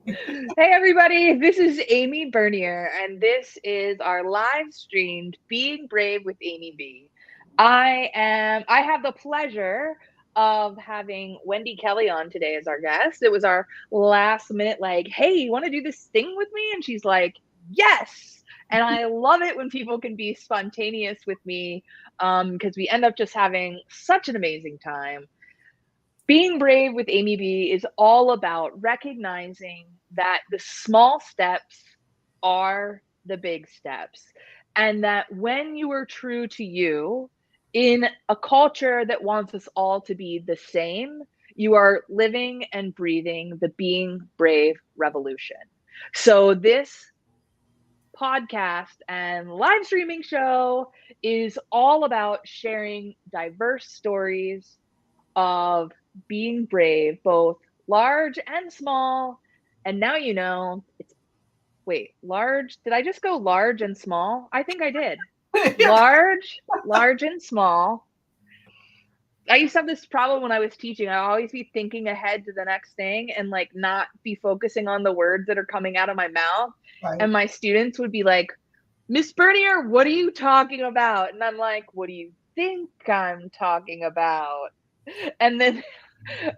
Hey everybody, this is Amy Bernier, and this is our live streamed Being Brave with Amy B. I have the pleasure of having Wendy Kelly on today as our guest. It was our last minute, like, hey, you want to do this thing with me? And she's like, yes. And I love it when people can be spontaneous with me, because we end up just having such an amazing time. Being Brave with Amy B is all about recognizing that the small steps are the big steps. And that when you are true to you in a culture that wants us all to be the same, you are living and breathing the Being Brave revolution. So, this podcast and live streaming show is all about sharing diverse stories of being brave, both large and small. And now you know it's large. Did I just go large and small? I think I did. Yeah. Large and small. I used to have this problem when I was teaching. I always be thinking ahead to the next thing and like not be focusing on the words that are coming out of my mouth. Right. And my students would be like, Miss Bernier, what are you talking about? And I'm like, what do you think I'm talking about? And then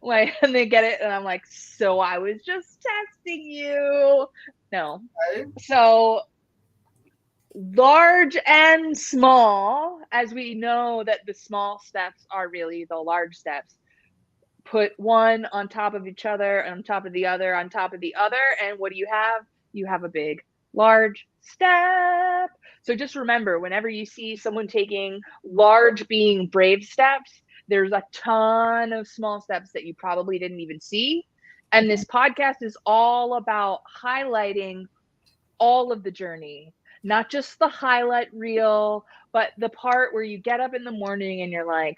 like, and they get it, and I'm like, so I was just testing you. No. Right. So large and small, as we know that the small steps are really the large steps. Put one on top of each other, on top of the other, on top of the other, and what do you have? You have a big, large step. So just remember, whenever you see someone taking large, being brave steps, there's a ton of small steps that you probably didn't even see. And this podcast is all about highlighting all of the journey, not just the highlight reel, but the part where you get up in the morning and you're like,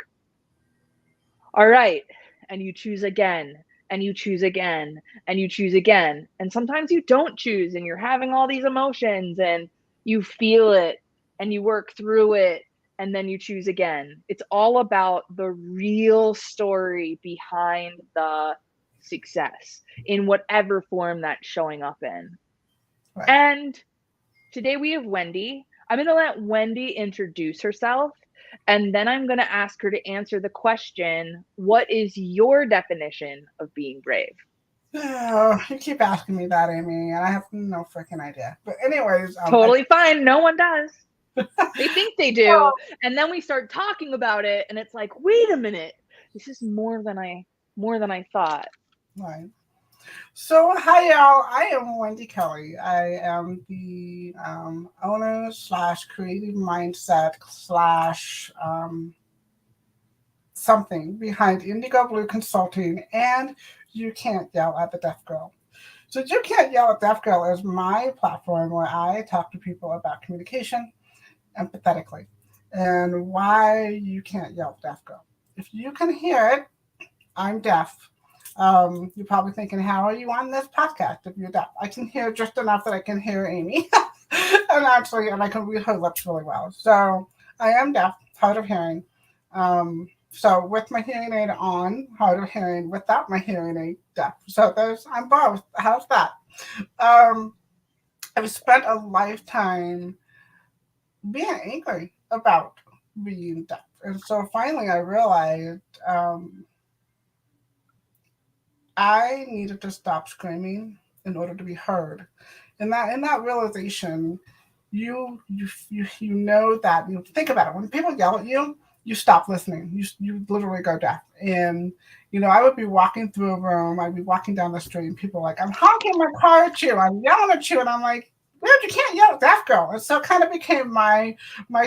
all right, and you choose again, and you choose again, and you choose again. And sometimes you don't choose, and you're having all these emotions, and you feel it, and you work through it, and then you choose again. It's all about the real story behind the success in whatever form that's showing up in. Right. And today we have Wendy. I'm going to let Wendy introduce herself, and then I'm going to ask her to answer the question, what is your definition of being brave? Oh, you keep asking me that, Amy, and I have no freaking idea. But anyways, Totally fine. No one does. They think they do. And then we start talking about it, and it's like, wait a minute. This is more than I thought. right. So, hi, y'all. I am Wendy Kelly. I am the owner slash creative mindset slash something behind Indigo Blue Consulting and You Can't Yell at the Deaf Girl. So, You Can't Yell at Deaf Girl is my platform where I talk to people about communication empathetically and why you can't yell at deaf girl. If you can hear it, I'm deaf. You're probably thinking, how are you on this podcast if you're deaf? I can hear just enough that I can hear Amy. And I can read her lips really well. So I am deaf, hard of hearing. So with my hearing aid on, hard of hearing, without my hearing aid, deaf. So I'm both. How's that? Um, I've spent a lifetime being angry about being deaf. And so finally I realized I needed to stop screaming in order to be heard. And that realization, you know that you think about it. When people yell at you, you stop listening. You literally go deaf. And I would be walking through a room, I'd be walking down the street, and people are like, I'm honking my car at you, I'm yelling at you, and I'm like, well, you can't yell at that girl. And so it kind of became my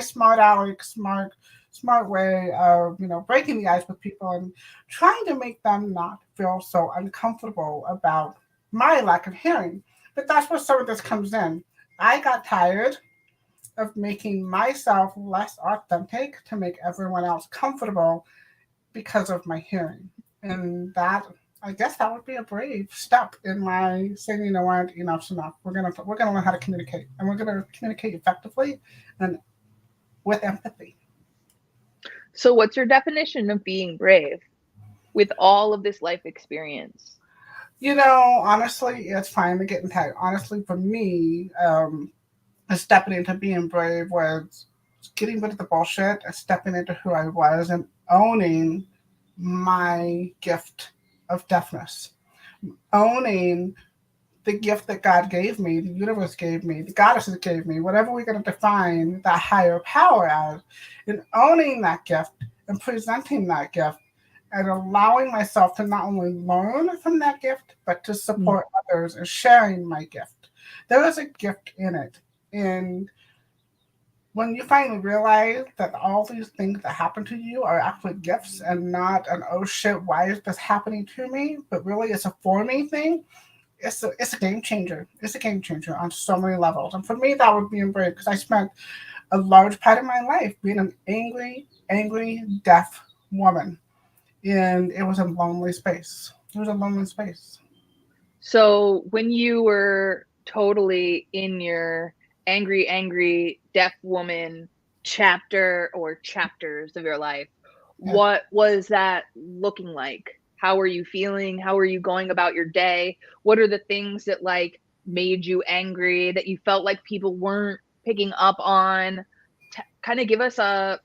smart aleck, smart way of breaking the ice with people and trying to make them not feel so uncomfortable about my lack of hearing. But that's where some of this comes in. I got tired of making myself less authentic to make everyone else comfortable because of my hearing. And that, I guess that would be a brave step in my saying, you know what, enough's enough. We're gonna learn how to communicate, and we're gonna communicate effectively and with empathy. So, what's your definition of being brave with all of this life experience? Honestly, it's fine to get in touch. Honestly, for me, stepping into being brave was getting rid of the bullshit and stepping into who I was and owning my gift of deafness, owning the gift that God gave me, the universe gave me, the goddesses gave me, whatever we're going to define that higher power as, and owning that gift and presenting that gift and allowing myself to not only learn from that gift, but to Mm. support others and sharing my gift. There is a gift in it. And when you finally realize that all these things that happen to you are actually gifts and not an oh shit, why is this happening to me? But really it's a for me thing. It's a game changer. It's a game changer on so many levels. And for me, that would be brave because I spent a large part of my life being an angry, deaf woman. And it was a lonely space. It was a lonely space. So when you were totally in your angry, deaf woman chapter or chapters of your life, Yeah. what was that looking like? How were you feeling? How were you going about your day? What are the things that like made you angry that you felt like people weren't picking up on? Kind of give us a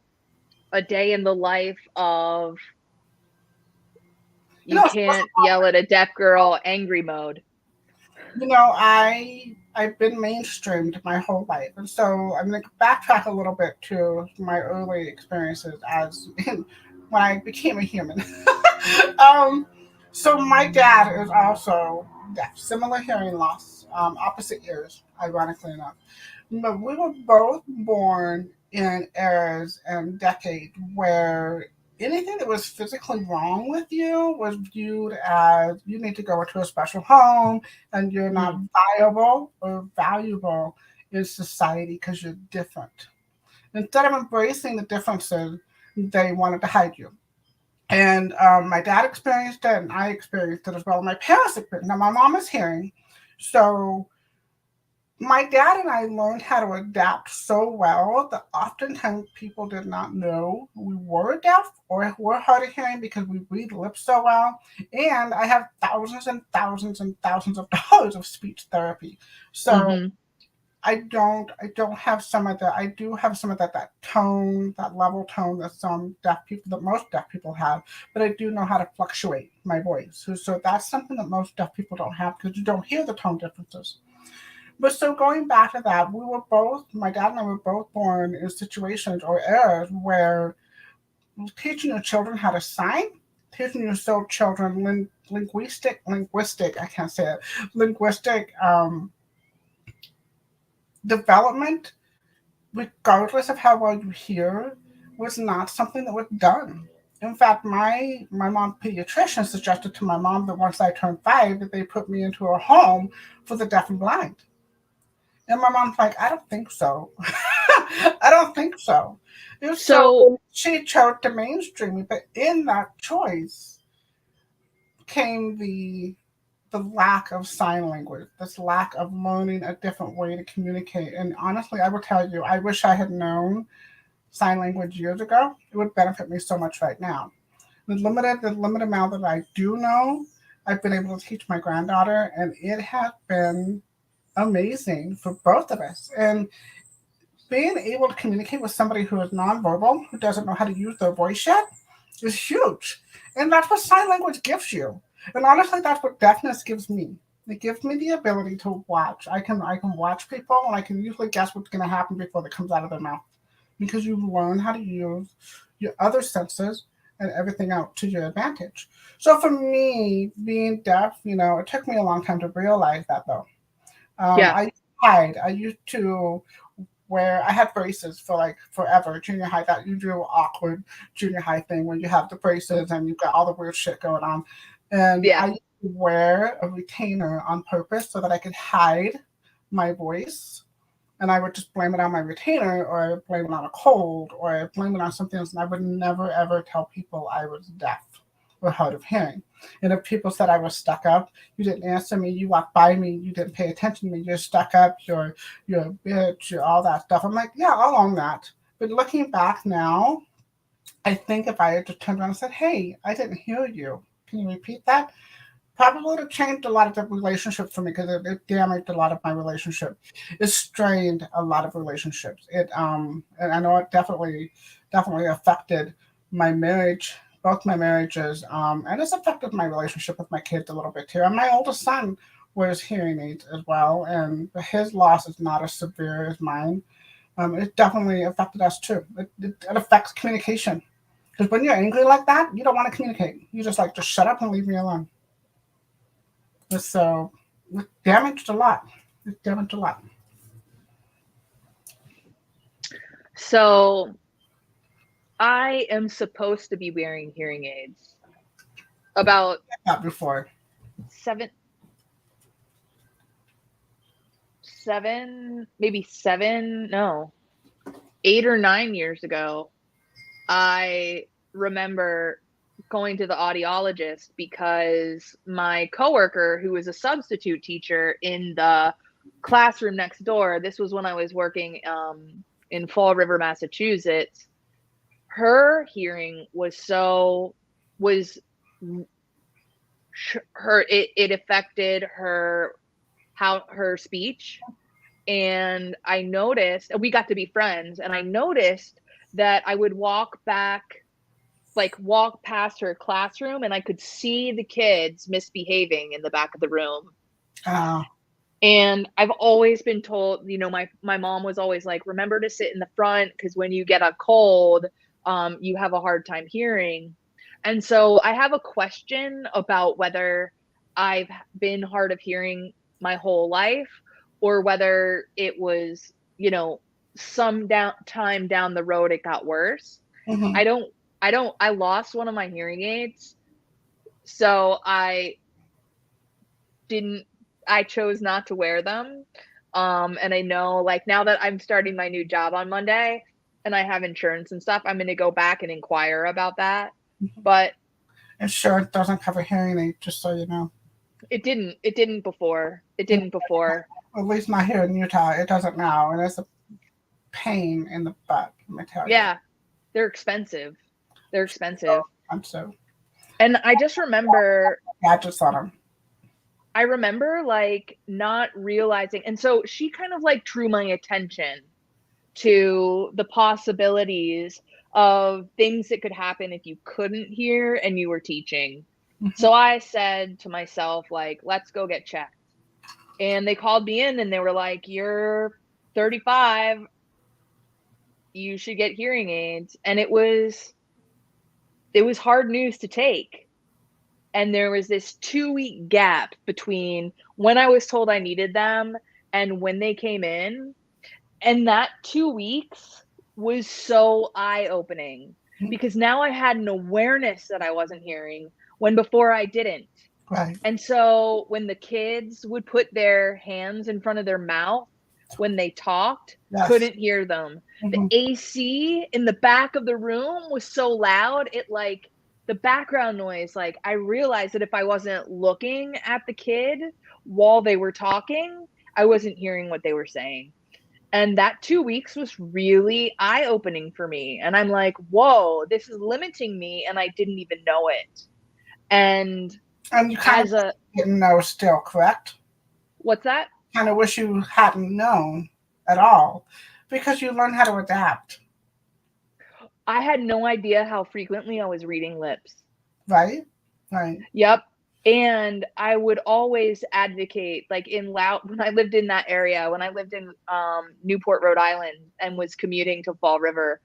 day in the life of you First can't yell at a deaf girl angry mode. I've been mainstreamed my whole life, and so I'm going to backtrack a little bit to my early experiences as when I became a human. um, so my dad is also deaf, similar hearing loss, opposite ears, ironically enough. But we were both born in eras and decades where anything that was physically wrong with you was viewed as you need to go into a special home and you're not Mm, viable or valuable in society because you're different. Instead of embracing the differences, they wanted to hide you. And my dad experienced it, and I experienced it as well. My parents experienced it. Now, my mom is hearing, so my dad and I learned how to adapt so well that oftentimes people did not know we were deaf or were hard of hearing because we read lips so well. And I have thousands and thousands and thousands of dollars of speech therapy. So mhm. I don't have some of that. I do have some of that tone, that level tone that some deaf people, that most deaf people have, but I do know how to fluctuate my voice. So that's something that most deaf people don't have because you don't hear the tone differences. But so going back to that, my dad and I were both born in situations or eras where teaching your children how to sign, teaching your children linguistic, I can't say it, linguistic development, regardless of how well you hear, was not something that was done. In fact, my mom pediatrician suggested to my mom that once I turned 5 that they put me into a home for the deaf and blind. And my mom's like, I don't think so. I don't think so. And So, so she chose to mainstream me, but in that choice came the lack of sign language, this lack of learning a different way to communicate. And honestly, I will tell you, I wish I had known sign language years ago. It would benefit me so much right now. The limited amount that I do know, I've been able to teach my granddaughter, and it has been amazing for both of us. And being able to communicate with somebody who is nonverbal, who doesn't know how to use their voice yet, is huge. And that's what sign language gives you. And honestly, that's what deafness gives me. It gives me the ability to watch. I can watch people and I can usually guess what's gonna happen before it comes out of their mouth. Because you learn how to use your other senses and everything else to your advantage. So for me, being deaf, it took me a long time to realize that though. yeah. I used to where I had braces for like forever, junior high, that you do awkward junior high thing where you have the braces and you've got all the weird shit going on. And Yeah. I used to wear a retainer on purpose so that I could hide my voice. And I would just blame it on my retainer or blame it on a cold or blame it on something else. And I would never ever tell people I was deaf or hard of hearing. And if people said I was stuck up, you didn't answer me, you walked by me, you didn't pay attention to me, you're stuck up, you're a bitch, you're all that stuff. I'm like, yeah, I'll own that. But looking back now, I think if I had just turned around and said, hey, I didn't hear you. Can you repeat that? Probably would have changed a lot of the relationships for me because it damaged a lot of my relationship. It strained a lot of relationships. And I know it definitely affected my marriage, both my marriages, and it's affected my relationship with my kids a little bit too. And my oldest son wears hearing aids as well, and his loss is not as severe as mine. It definitely affected us too. It affects communication because when you're angry like that, you don't want to communicate. You just like just shut up and leave me alone. So it damaged a lot. It damaged a lot. So I am supposed to be wearing hearing aids about Not before. seven, maybe seven, no, 8 or 9 years ago. I remember going to the audiologist because my coworker, who was a substitute teacher in the classroom next door, this was when I was working in Fall River, Massachusetts. Her hearing was it affected her speech. And I noticed, we got to be friends, and I noticed that I would walk past her classroom, and I could see the kids misbehaving in the back of the room. Uh, And I've always been told, my mom was always like, remember to sit in the front because when you get a cold, you have a hard time hearing. And so I have a question about whether I've been hard of hearing my whole life, or whether it was, some time down the road it got worse. mhm. I don't, I lost one of my hearing aids. So didn't, I chose not to wear them. And I know, like, now that I'm starting my new job on Monday and I have insurance and stuff, I'm going to go back and inquire about that. But Insurance doesn't cover hearing aid, just so you know. it didn't before. It Yeah, didn't before. at least not here in Utah. It doesn't now, and it's a pain in the butt. Let me tell you. Yeah, they're expensive. They're expensive. I'm so And I just remember gadgets on them. like not realizing. And so she kind of like drew my attention to the possibilities of things that could happen if you couldn't hear and you were teaching. Mhm. So I said to myself, like, let's go get checked. And they called me in and they were like, you're 35, you should get hearing aids. And it was hard news to take. And there was this 2-week gap between when I was told I needed them and when they came in. And that 2 weeks was so eye-opening because now I had an awareness that I wasn't hearing when before I didn't. Right. And so when the kids would put their hands in front of their mouth when they talked, Yes. couldn't hear them. The Hmm. AC in the back of the room was so loud, it like the background noise, like I realized that if I wasn't looking at the kid while they were talking, I wasn't hearing what they were saying. And that 2 weeks was really eye opening for me. And I'm like, whoa, this is limiting me. And I didn't even know it. And And you kind of as a, didn't know still, correct? what's that? Kind of wish you hadn't known at all because you learned how to adapt, I had no idea how frequently I was reading lips. right? Right. Yep. And I would always advocate, like in Loud, when I lived in that area, when I lived in Newport, Rhode Island, and was commuting to Fall River,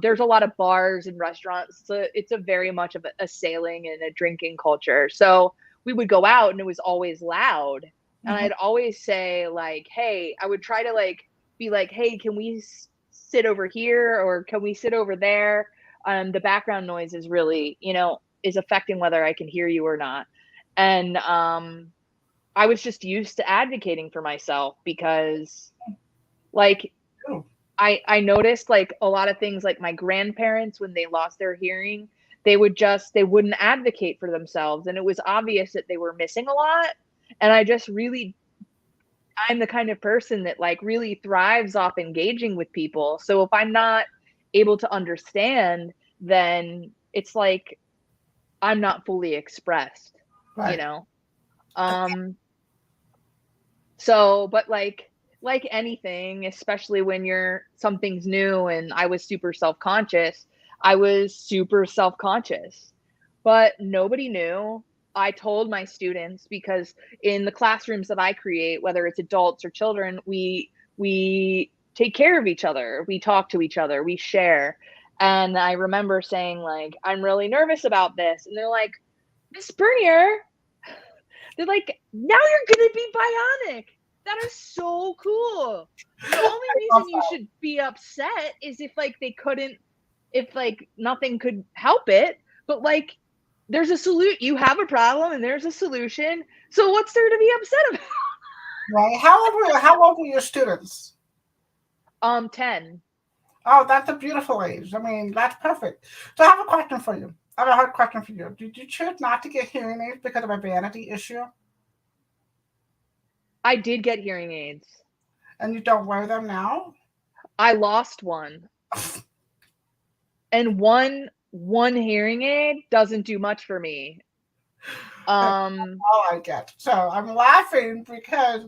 there's a lot of bars and restaurants. So it's a very much of a sailing and a drinking culture. So we would go out and it was always loud. And Hmm. I'd always say, like, hey, I would try to like be like, hey, can we sit over here or can we sit over there? The background noise is really, is affecting whether I can hear you or not. And I was just used to advocating for myself because, like, Oh, I noticed like a lot of things, like my grandparents when they lost their hearing, they wouldn't advocate for themselves, and it was obvious that they were missing a lot. And I'm the kind of person that like really thrives off engaging with people. So if I'm not able to understand, then it's like I'm not fully expressed, you right. know? Um, so, but like anything, especially when you're something's new and I was super self-conscious, I was super self-conscious. But nobody knew. I told my students because in the classrooms that I create, whether it's adults or children, we take care of each other. We talk to each other, we share. And I remember saying like, I'm really nervous about this. And they're like, Miss Bernier, they're like, now you're gonna be bionic. That is so cool. The only reason you should be upset is if like they couldn't, if like nothing could help it. But like, there's a solution. You have a problem, and there's a solution. So what's there to be upset about? Right? How old were your students? 10. Oh, that's a beautiful age. I mean, that's perfect. So I have a question for you. I have a hard question for you. Did you choose not to get hearing aids because of a vanity issue? I did get hearing aids. And you don't wear them now? I lost one, and one hearing aid doesn't do much for me. That's Um, all I get. So I'm laughing because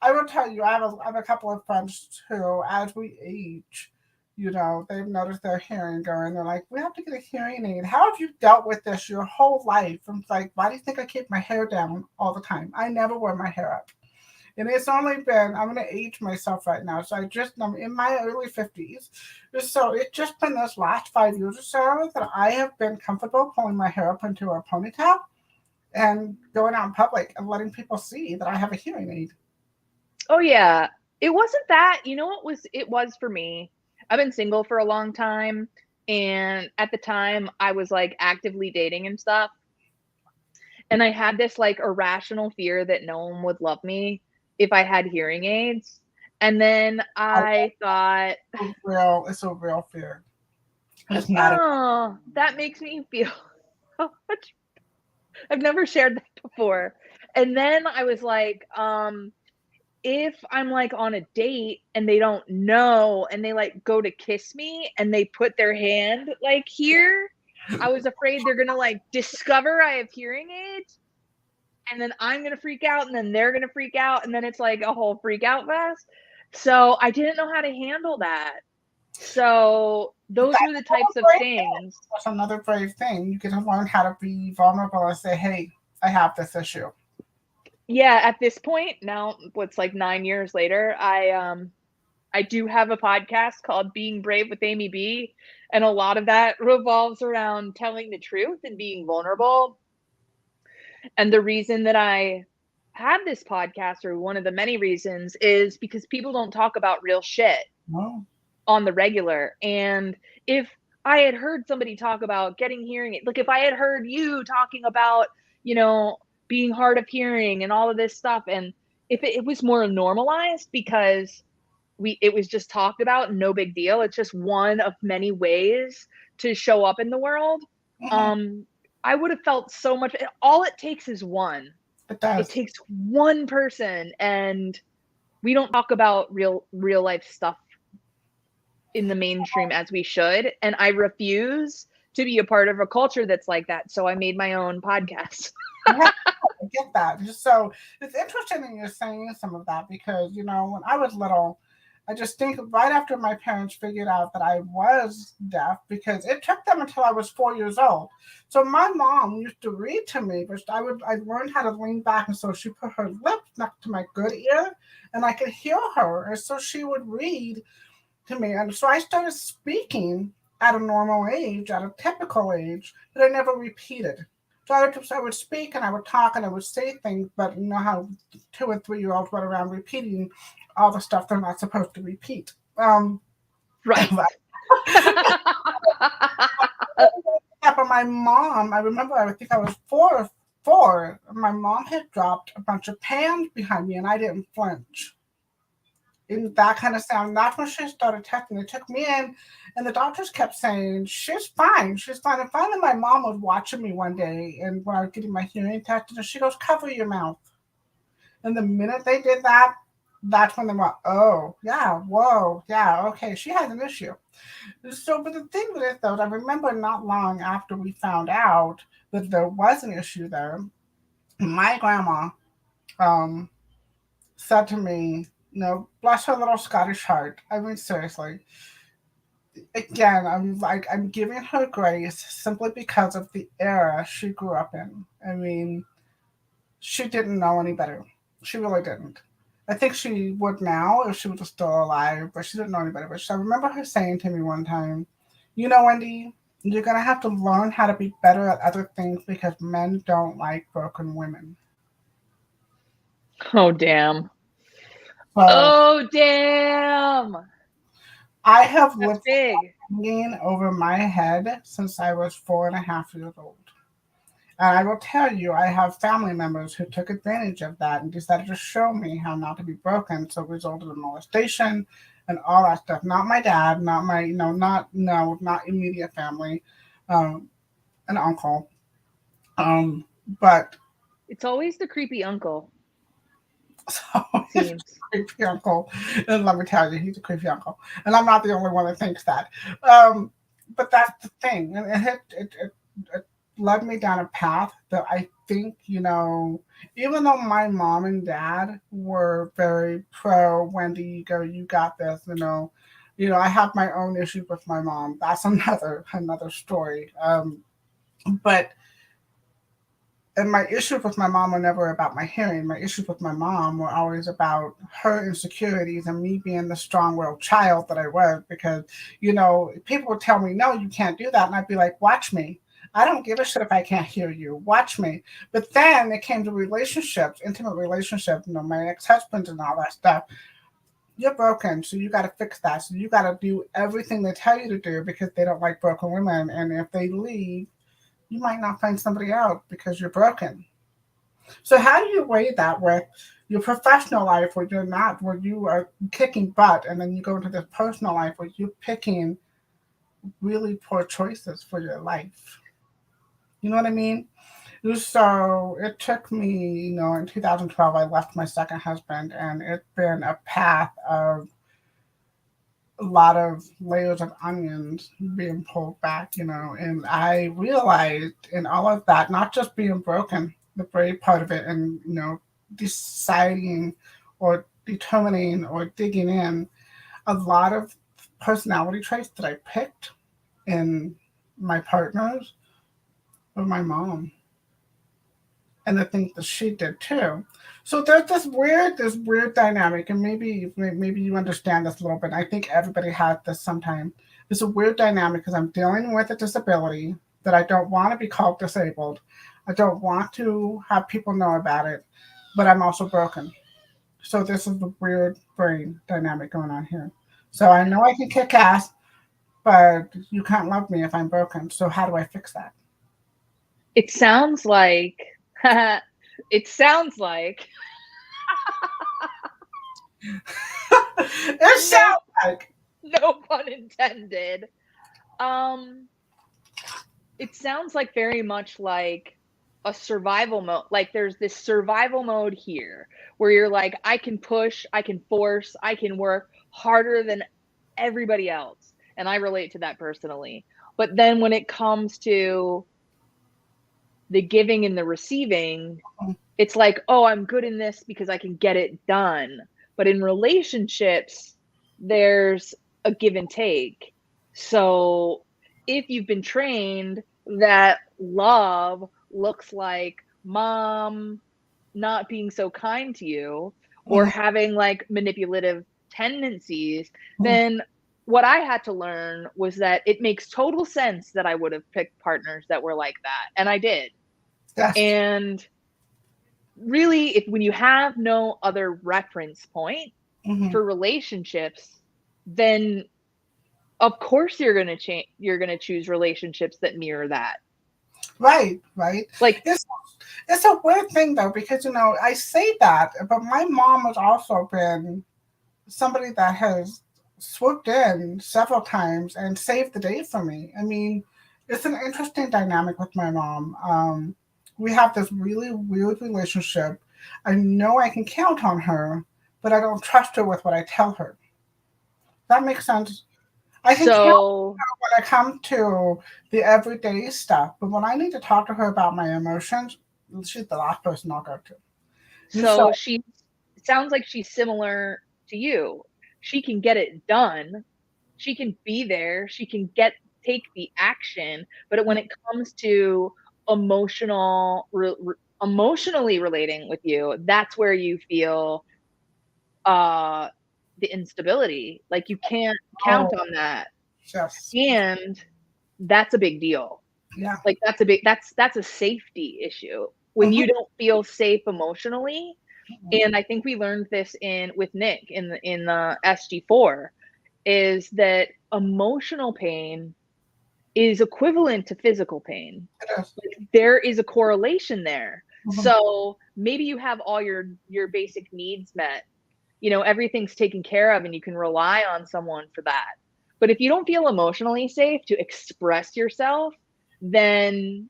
I will tell you, I have a couple of friends who, as we age, they've noticed their hearing going. They're like, we have to get a hearing aid. How have you dealt with this your whole life? I'm like, why do you think I keep my hair down all the time? I never wear my hair up. And it's only been, I'm going to age myself right now. So I'm in my early 50s. So it's just been this last 5 years or so that I have been comfortable pulling my hair up into a ponytail and going out in public and letting people see that I have a hearing aid. oh yeah, it wasn't that. You know what was it was for me? I've been single for a long time, and at the time I was like actively dating and stuff. And I had this like irrational fear that no one would love me if I had hearing aids. And then I I thought, it's a real fear. It's not a oh, that makes me feel so much. I've never shared that before. And then I was like, if I'm like on a date and they don't know and they like go to kiss me and they put their hand like here, I was afraid they're gonna like discover I have hearing aids, and then I'm gonna freak out, and then they're gonna freak out, and then it's like a whole freak out fest. So I didn't know how to handle that. So those were the types of things. that's another brave thing. You get to learn how to be vulnerable and say, hey, I have this issue. Yeah, at this point now, what's like 9 years later, I do have a podcast called Being Brave with Amy B, and a lot of that revolves around telling the truth and being vulnerable. And the reason that I had this podcast, or one of the many reasons, is because people don't talk about real shit No. on the regular. And if I had heard somebody talk about getting hearing, like if I had heard you talking about, you know, being hard of hearing and all of this stuff, and if it was more normalized because it was just talked about, no big deal. It's just one of many ways to show up in the world. Mhm. Um, I would have felt so much. All it takes is one. It It does. takes one person, and we don't talk about real life stuff in the mainstream as we should. And I refuse to be a part of a culture that's like that. So I made my own podcast. Yeah, I get that. Just so it's interesting that you're saying some of that because, when I was little, I just think right after my parents figured out that I was deaf because it took them until I was 4 years old. So my mom used to read to me, but I learned how to lean back, and so she put her lips next to my good ear, and I could hear her, and so she would read to me, and so I started speaking at a normal age, at a typical age, but I never repeated. So I would speak and I would talk and I would say things, but you know how 2 and 3 year olds run around repeating all the stuff they're not supposed to repeat. Right. But my mom, I remember, I think I was four. My mom had dropped a bunch of pans behind me, and I didn't flinch. In that kind of sound. That's when she started testing. They took me in, and the doctors kept saying, she's fine, she's fine. And finally, my mom was watching me one day, and when I was getting my hearing tested, and she goes, cover your mouth. And the minute they did that, that's when they went, oh, yeah, whoa, yeah, okay, she has an issue. So, but the thing with it, though, I remember not long after we found out that there was an issue there, my grandma um, said to me, bless her little Scottish heart. I mean, seriously, again, I'm like, I'm giving her grace simply because of the era she grew up in. I mean, she didn't know any better. She really didn't. I think she would now if she was still alive, but she didn't know any better. But I remember her saying to me one time, Wendy, you're going to have to learn how to be better at other things because men don't like broken women. Oh, damn. So Oh, damn. I have That's lived big. hanging over my head since I was 4.5 years old. And I will tell you, I have family members who took advantage of that and decided to show me how not to be broken. So it resulted in molestation and all that stuff. Not my dad, not my, not, no, not immediate family, um, an uncle. Um, but It's always the creepy uncle, so it he's a seems. creepy uncle. And let me tell you, he's a creepy uncle. And I'm not the only one that thinks that. Um, but that's the thing. And it led me down a path that I think, even though my mom and dad were very pro Wendy, you got this, I have my own issues with my mom. That's another story. But and my issues with my mom were never about my hearing. My issues with my mom were always about her insecurities and me being the strong-willed child that I was. Because people would tell me, "No, you can't do that," and I'd be like, "Watch me. I don't give a shit if I can't hear you. Watch me." But then it came to relationships, intimate relationships. My ex-husbands and all that stuff. You're broken, so you got to fix that. So you got to do everything they tell you to do because they don't like broken women. And if they leave, you might not find somebody out because you're broken. So how do you weigh that with your professional life where you're not, where you are kicking butt, and then you go into this personal life where you're picking really poor choices for your life? You know what I mean? So it took me, in 2012, I left my second husband, and it's been a path of a lot of layers of onions being pulled back, and I realized in all of that, not just being broken, the brave part of it, and, deciding or determining or digging in, a lot of personality traits that I picked in my partners were my mom and the things that she did too. So there's this weird dynamic, and maybe you understand this a little bit. I think everybody has this sometime. It's a weird dynamic because I'm dealing with a disability that I don't want to be called disabled. I don't want to have people know about it, but I'm also broken. So this is the weird brain dynamic going on here. So I know I can kick ass, but you can't love me if I'm broken. So how do I fix that? It sounds like it sounds like It no sounds like. no pun intended. Um it sounds like very much like a survival mode. Like there's this survival mode here where you're like, I can push, I can force, I can work harder than everybody else. And I relate to that personally. But then when it comes to the giving and the receiving, it's like, oh, I'm good in this because I can get it done. But in relationships, there's a give and take. So if you've been trained that love looks like mom not being so kind to you or Mhm, having like manipulative tendencies, mhm. then what I had to learn was that it makes total sense that I would have picked partners that were like that. And I did. Yes. And really, if when you have no other reference point Mhm. for relationships, then of course you're going to choose relationships that mirror that. Right, right. Like, It's a weird thing though because I say that, but my mom has also been somebody that has swooped in several times and saved the day for me. I mean, it's an interesting dynamic with my mom. We have this really weird relationship. I know I can count on her, but I don't trust her with what I tell her. That makes sense. I can count so when I come to the everyday stuff, but when I need to talk to her about my emotions, she's the last person I'll go to. So, So she sounds like she's similar to you. She can get it done. She can be there. She can take the action, but when it comes to emotional emotionally relating with you, that's where you feel uh the instability. Like you can't count oh, on that. yes. And that's a big deal. Yeah. Like that's a safety issue. When Hmm. you don't feel safe emotionally, and I think we learned this in with Nick in the SG4, is that emotional pain is equivalent to physical pain. It is. Like there is a correlation there. Hmm. So maybe you have all your basic needs met. Everything's taken care of and you can rely on someone for that. But if you don't feel emotionally safe to express yourself, then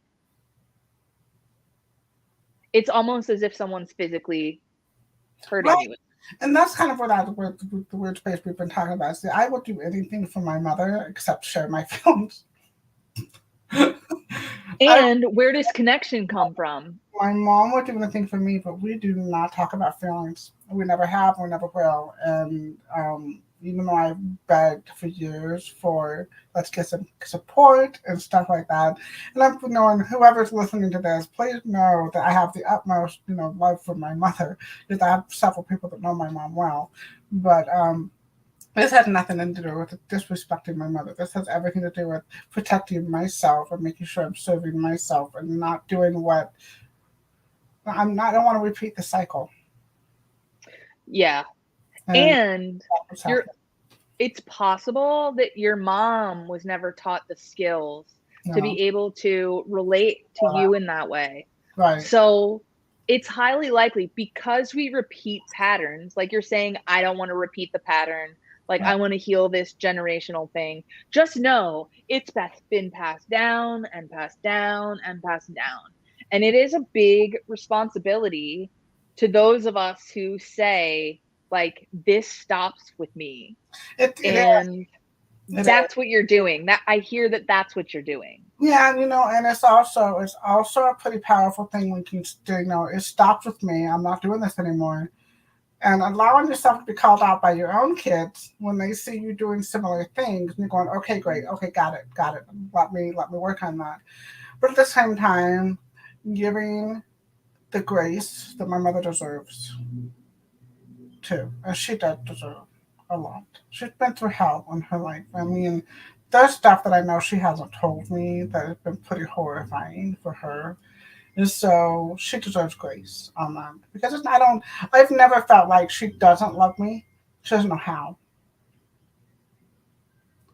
it's almost as if someone's physically hurting Right. you. And that's kind of what the weird space we've been talking about. See, I will do anything for my mother except share my feelings. I, And where does connection come from? my mom would do anything for me, but we do not talk about feelings. We never have, we never will. And even though I've begged for years for let's get some support and stuff like that, and I'm knowing whoever's listening to this, please know that I have the utmost, love for my mother. Because I have several people that know my mom well, but this has nothing to do with disrespecting my mother. This has everything to do with protecting myself and making sure I'm serving myself and not doing what I'm not. I don't want to repeat the cycle. Yeah. And And that's what's you're happening. it's possible that your mom was never taught the skills You to know, be able to relate to you in that way. right? So it's highly likely because we repeat patterns, like you're saying, I don't want to repeat the pattern. Like, Right. I want to heal this generational thing. Just know it's been passed down and passed down and passed down. And it is a big responsibility to those of us who say, like, this stops with me. It is. And It is. that's what you're doing. That I hear that that's what you're doing. Yeah, and it's also a pretty powerful thing when you it stops with me. I'm not doing this anymore. And allowing yourself to be called out by your own kids when they see you doing similar things, and you're going, okay, great, okay, got it. Let me work on that. But at the same time, giving the grace that my mother deserves too, and she does deserve a lot. She's been through hell in her life. I mean, there's stuff that I know she hasn't told me that has been pretty horrifying for her. And so she deserves grace on that because I've never felt like she doesn't love me. She doesn't know how,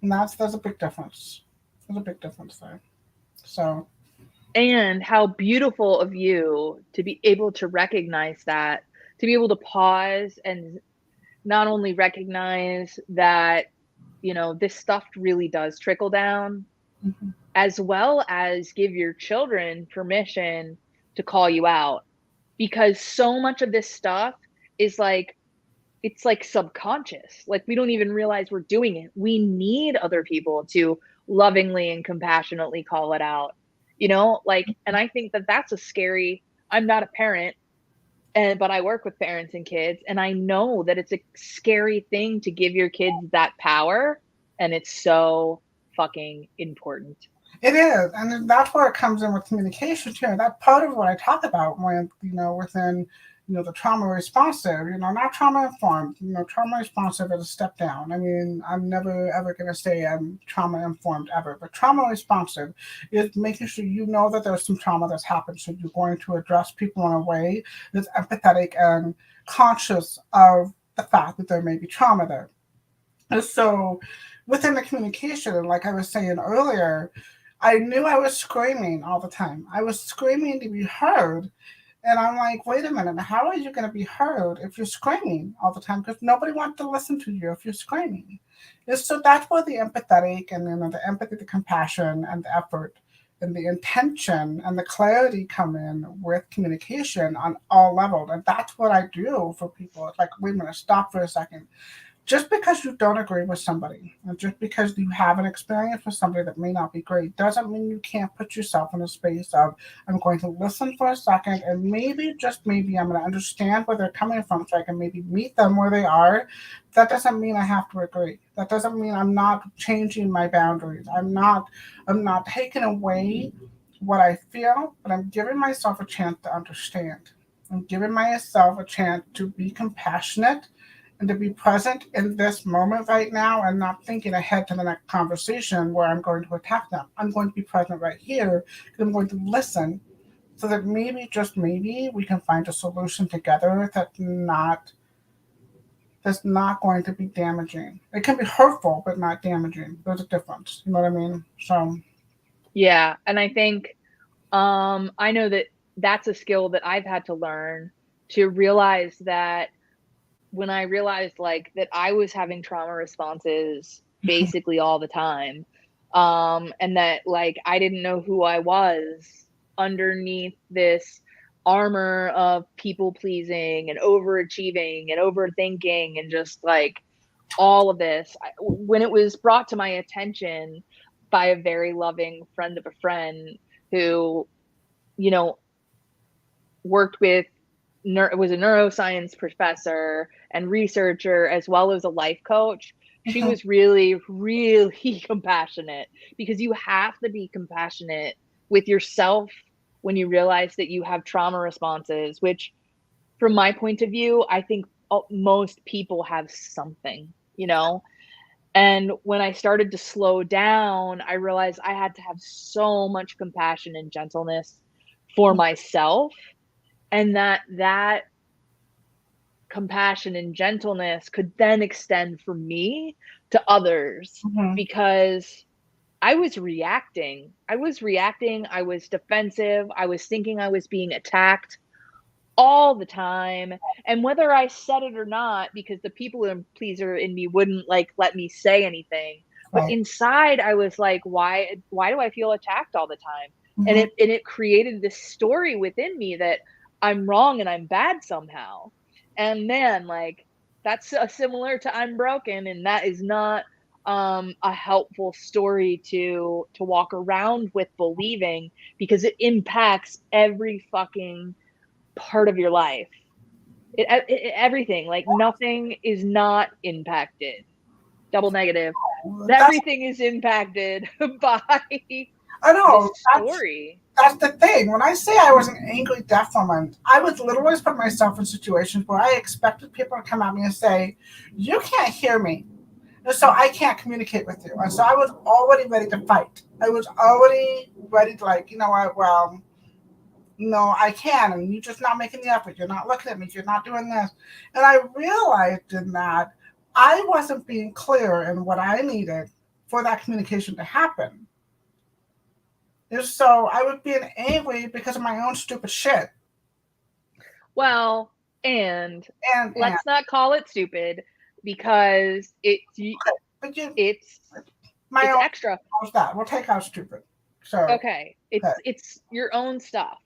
and there's a big difference. There's a big difference there. So And how beautiful of you to be able to recognize that, to be able to pause and not only recognize that, this stuff really does trickle down, mhm. as well as give your children permission to call you out. Because so much of this stuff is like, it's like subconscious. Like we don't even realize we're doing it. We need other people to lovingly and compassionately call it out. And I think that that's a scary. I'm not a parent, but I work with parents and kids, and I know that it's a scary thing to give your kids that power, and it's so fucking important. It is, and that's where it comes in with communication too. That's part of what I talk about when within the trauma responsive. Not trauma informed. Trauma responsive is a step down. I mean, I'm never ever going to say I'm trauma informed ever, but trauma responsive is making sure you know that there's some trauma that's happened, so you're going to address people in a way that's empathetic and conscious of the fact that there may be trauma there. And so, within the communication, like I was saying earlier, I knew I was screaming all the time. I was screaming to be heard. And I'm like, wait a minute, how are you going to be heard if you're screaming all the time? Because nobody wants to listen to you if you're screaming. And so that's where the empathetic and the empathy, the compassion, and the effort and the intention and the clarity come in with communication on all levels. And that's what I do for people. It's like, wait a minute, stop for a second. just because you don't agree with somebody, and just because you have an experience with somebody that may not be great, doesn't mean you can't put yourself in a space of, I'm going to listen for a second, and maybe, just maybe, I'm going to understand where they're coming from so I can maybe meet them where they are. That doesn't mean I have to agree. That doesn't mean I'm not changing my boundaries. I'm not taking away what I feel, but I'm giving myself a chance to understand. I'm giving myself a chance to be compassionate and to be present in this moment right now and not thinking ahead to the next conversation where I'm going to attack them. I'm going to be present right here and I'm going to listen so that maybe, just maybe, we can find a solution together that's not going to be damaging. It can be hurtful, but not damaging. There's a difference. You know what I mean? So, Yeah, and I think I know that that's a skill that I've had to learn, to realize that when I realized like that I was having trauma responses basically all the time, and that like I didn't know who I was underneath this armor of people pleasing and overachieving and overthinking and just like all of this. When it was brought to my attention by a very loving friend of a friend who, you know, worked with was a neuroscience professor and researcher as well as a life coach. She was really, really compassionate, because you have to be compassionate with yourself when you realize that you have trauma responses, which from my point of view, I think most people have something, you know? And when I started to slow down, I realized I had to have so much compassion and gentleness for myself, and that compassion and gentleness could then extend from me to others, mhm. because I was reacting. I was defensive. I was thinking I was being attacked all the time. And whether I said it or not, because the people pleaser in me wouldn't like let me say anything, but Right. inside I was like, why do I feel attacked all the time? And Mhm. it created this story within me that I'm wrong and I'm bad somehow. And man, like that's similar to I'm broken, and that is not a helpful story to walk around with believing, because it impacts every fucking part of your life. Everything, like nothing is not impacted. Double negative. That's Everything is impacted by I this know. story. That's the thing. When I say I was an angry deaf woman, I would literally put myself in situations where I expected people to come at me and say, "You can't hear me, and so I can't communicate with you." And so I was already ready to fight. I was already ready to, like, you know what? Well, no, I can, and you're just not making the effort. You're not looking at me. You're not doing this. And I realized in that I wasn't being clear in what I needed for that communication to happen. And so I was being angry because of my own stupid shit. Well, and And let's not call it stupid, because but you, it's my it's own, extra. how's that? We'll take out stupid. So, Okay, okay, it's your own stuff.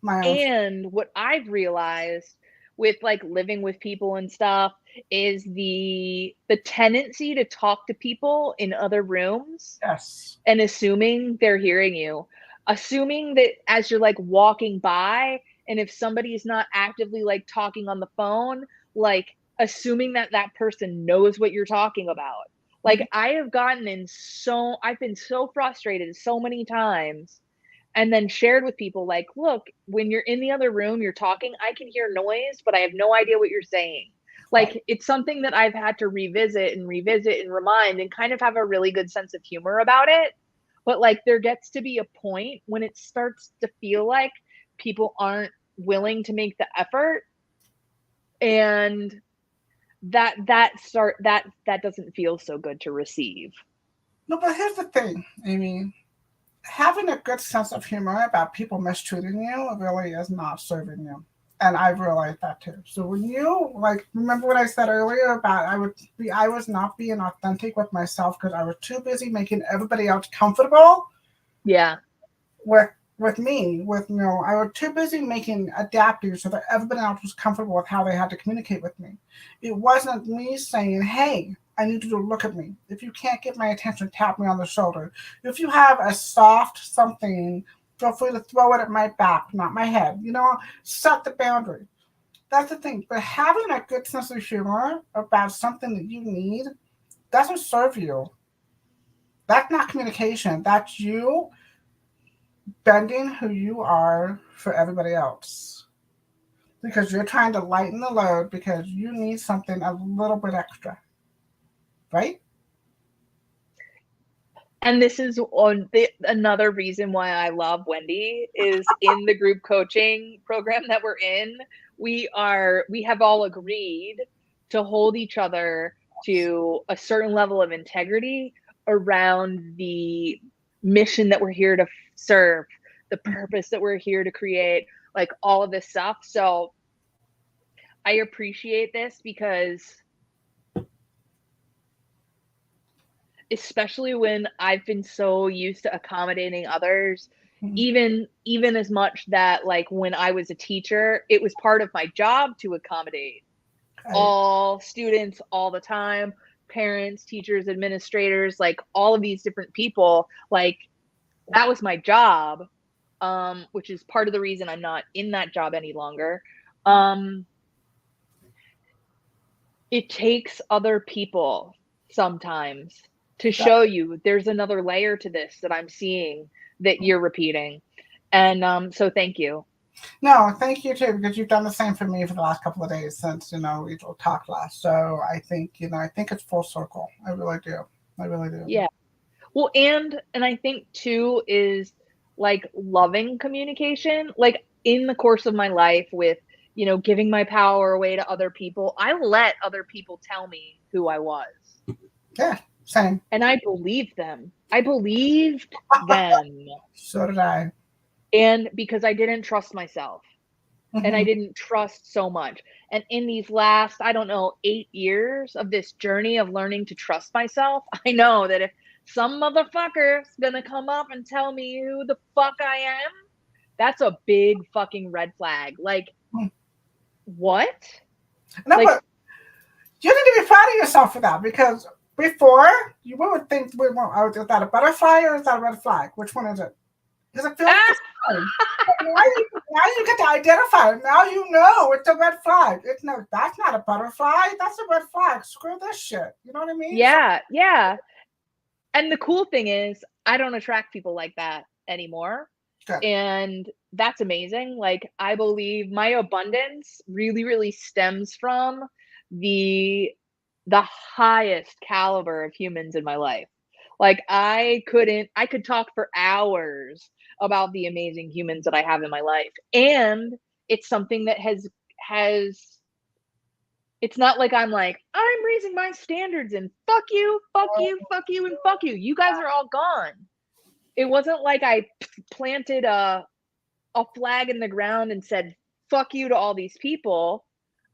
my own. And what I've realized with like living with people and stuff is the tendency to talk to people in other rooms Yes. and assuming they're hearing you. Assuming that as you're like walking by, and if somebody is not actively like talking on the phone, like assuming that that person knows what you're talking about. Like I've been so frustrated so many times, and then shared with people like, look, when you're in the other room, you're talking, I can hear noise, but I have no idea what you're saying. Right. Like it's something that I've had to revisit and remind, and kind of have a really good sense of humor about it. But like there gets to be a point when it starts to feel like people aren't willing to make the effort, and that doesn't feel so good to receive. No, but here's the thing, Amy. Having a good sense of humor about people mistreating you really is not serving you. And I've realized that too. So when you, like, remember what I said earlier about I was not being authentic with myself because I was too busy making everybody else comfortable Yeah. with with me, I was too busy adapting so that everybody else was comfortable with how they had to communicate with me. It wasn't me saying, hey, I need you to look at me. If you can't get my attention, tap me on the shoulder. If you have a soft something, feel free to throw it at my back, not my head. Set the boundary. That's the thing. But having a good sense of humor about something that you need doesn't serve you. That's not communication. That's you bending who you are for everybody else. Because you're trying to lighten the load because you need something a little bit extra. Right? And this is another reason why I love Wendy is in the group coaching program that we're in. We have all agreed to hold each other to a certain level of integrity around the mission that we're here to serve, the purpose that we're here to create, like all of this stuff. So I appreciate this because especially when I've been so used to accommodating others, Mm-hmm. even as much that like when I was a teacher, it was part of my job to accommodate Right. all students all the time, parents, teachers, administrators, like all of these different people. Like that was my job, which is part of the reason I'm not in that job any longer. Um, it takes other people sometimes to show you there's another layer to this that I'm seeing that you're repeating. And so thank you. No, thank you too, because you've done the same for me for the last couple of days since, we talked last. So I think it's full circle. I really do. I really do. Yeah. Well, and I think too is like loving communication. Like in the course of my life with, giving my power away to other people, I let other people tell me who I was. Yeah, same. And I believed them. I believed them. So did I. And because I didn't trust myself and I Hmm. didn't trust so much. And in these last, I don't know, 8 years of this journey of learning to trust myself, I know that if some motherfucker's gonna come up and tell me who the fuck I am, that's a big fucking red flag. Like, what? No, Like, but you need to be proud of yourself for that because before you would think, is that a butterfly or is that a red flag? Which one is it? Because it feels the ah! same. Now you get to identify it. Now you know it's a red flag. It's no, that's not a butterfly. That's a red flag. Screw this shit. You know what I mean? So, Yeah, yeah. And the cool thing is, I don't attract people like that anymore. good. And that's amazing. Like, I believe my abundance really, really stems from the the highest caliber of humans in my life. Like I could talk for hours about the amazing humans that I have in my life. And it's something that has it's not like I'm like, I'm raising my standards and fuck you, fuck you, fuck you, and fuck you. You guys are all gone. It wasn't like I planted a flag in the ground and said, fuck you to all these people.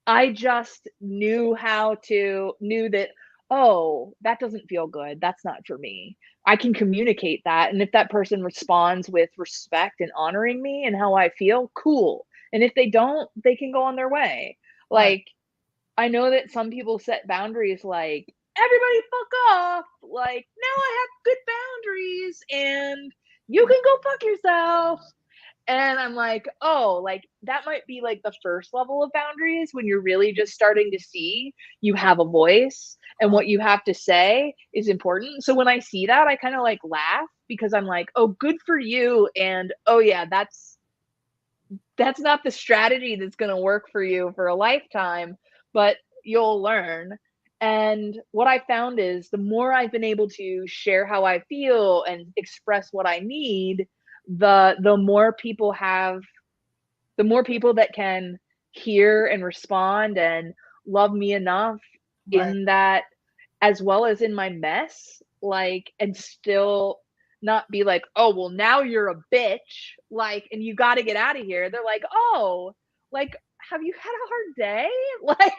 I just knew that, oh, that doesn't feel good. That's not for me. I can communicate that. And if that person responds with respect and honoring me and how I feel, cool. And if they don't, they can go on their way. Right. Like, I know that some people set boundaries like, everybody fuck off. Like, now I have good boundaries and you can go fuck yourself. And I'm like, oh, like that might be like the first level of boundaries when you're really just starting to see you have a voice and what you have to say is important. So when I see that, I kind of like laugh because I'm like, oh, good for you. And oh, yeah, that's not the strategy that's going to work for you for a lifetime, but you'll learn. And what I found is the more I've been able to share how I feel and express what I need, the more people have, the more people that can hear and respond and love me enough Right. in that, as well as in my mess, like, and still not be like, oh, well, now you're a bitch, like, and you got to get out of here. They're like, oh, like, have you had a hard day? Like,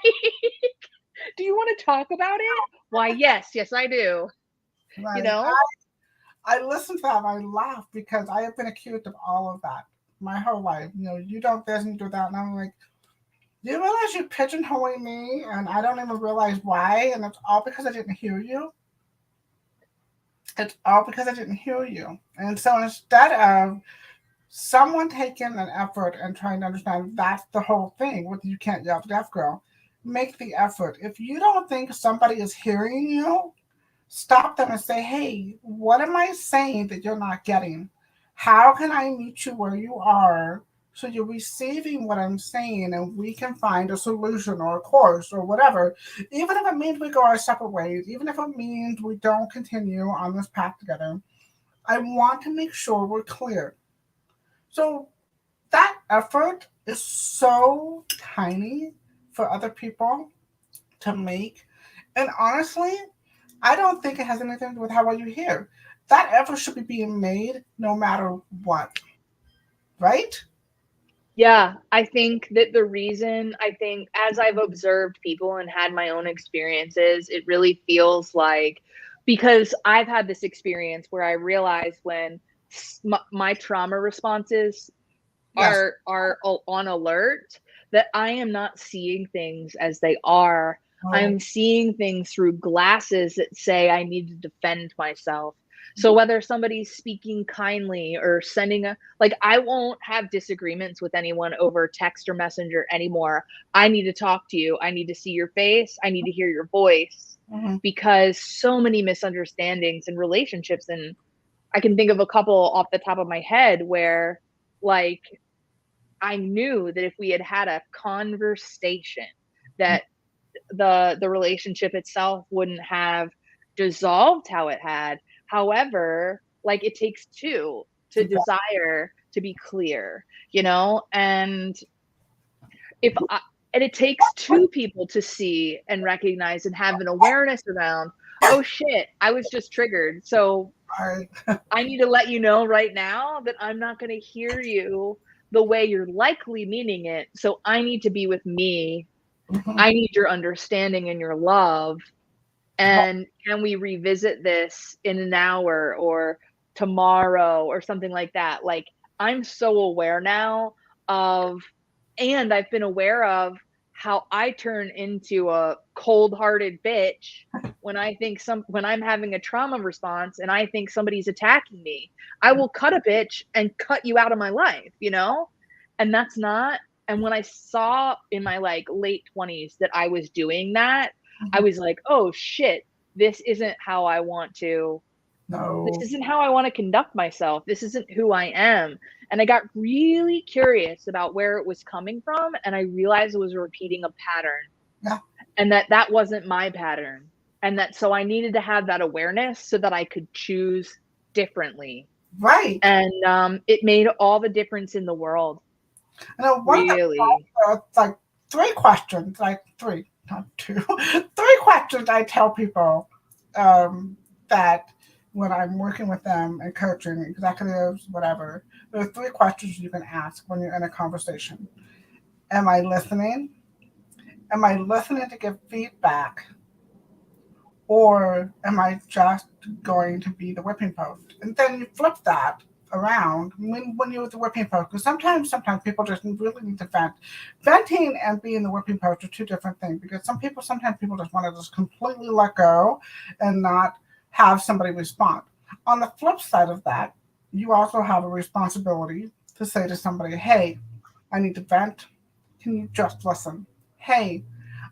do you want to talk about it? Why, yes, I do. You Right. know? I listen to that and I laugh because I have been accused of all of that my whole life. You don't this and you do that. And I'm like, do you realize you're pigeonholing me and I don't even realize why? And it's all because I didn't hear you. It's all because I didn't hear you. And so instead of someone taking an effort and trying to understand that's the whole thing with you can't yell deaf girl, make the effort. If you don't think somebody is hearing you, stop them and say, hey, what am I saying that you're not getting? How can I meet you where you are so you're receiving what I'm saying and we can find a solution or a course or whatever? Even if it means we go our separate ways, even if it means we don't continue on this path together, I want to make sure we're clear. So that effort is so tiny for other people to make. And honestly, I don't think it has anything to do with how well you hear. That effort should be being made no matter what, right? Yeah, I think that the reason, I think as I've observed people and had my own experiences, it really feels like, because I've had this experience where I realize when my trauma responses Yes. are on alert, that I am not seeing things as they are. Oh, I'm seeing things through glasses that say I need to defend myself. So whether somebody's speaking kindly or sending a, like, I won't have disagreements with anyone over text or messenger anymore. I need to talk to you. I need to see your face. I need to hear your voice, mhm. because so many misunderstandings in relationships. And I can think of a couple off the top of my head where, like, I knew that if we had had a conversation, that the relationship itself wouldn't have dissolved how it had. However, like, it takes two to desire to be clear, and if I, and it takes two people to see and recognize and have an awareness around, oh shit, I was just triggered. So I, I need to let you know right now that I'm not going to hear you the way you're likely meaning it. So I need to be with me. mhm. I need your understanding and your love. And can we revisit this in an hour or tomorrow or something like that? Like, I'm so aware now of, and I've been aware of how I turn into a cold-hearted bitch when I'm having a trauma response and I think somebody's attacking me. I will cut a bitch and cut you out of my life. And that's not, and when I saw in my like late 20s that I was doing that, I was like, oh shit, this isn't how I want to this No. isn't how I want to conduct myself. This isn't who I am. And I got really curious about where it was coming from. And I realized it was repeating a pattern, Yeah. and that wasn't my pattern. And that so I needed to have that awareness so that I could choose differently. Right. And it made all the difference in the world, One of the really. like three questions, like three, not two, three questions I tell people that when I'm working with them and coaching executives, whatever, there are three questions you can ask when you're in a conversation. Am I listening? Am I listening to give feedback? Or am I just going to be the whipping post? And then you flip that around when you're the whipping post. Because sometimes people just really need to vent. Venting and being the whipping post are two different things. Because sometimes people just want to just completely let go and not have somebody respond. On the flip side of that, you also have a responsibility to say to somebody, hey, I need to vent. Can you just listen? Hey,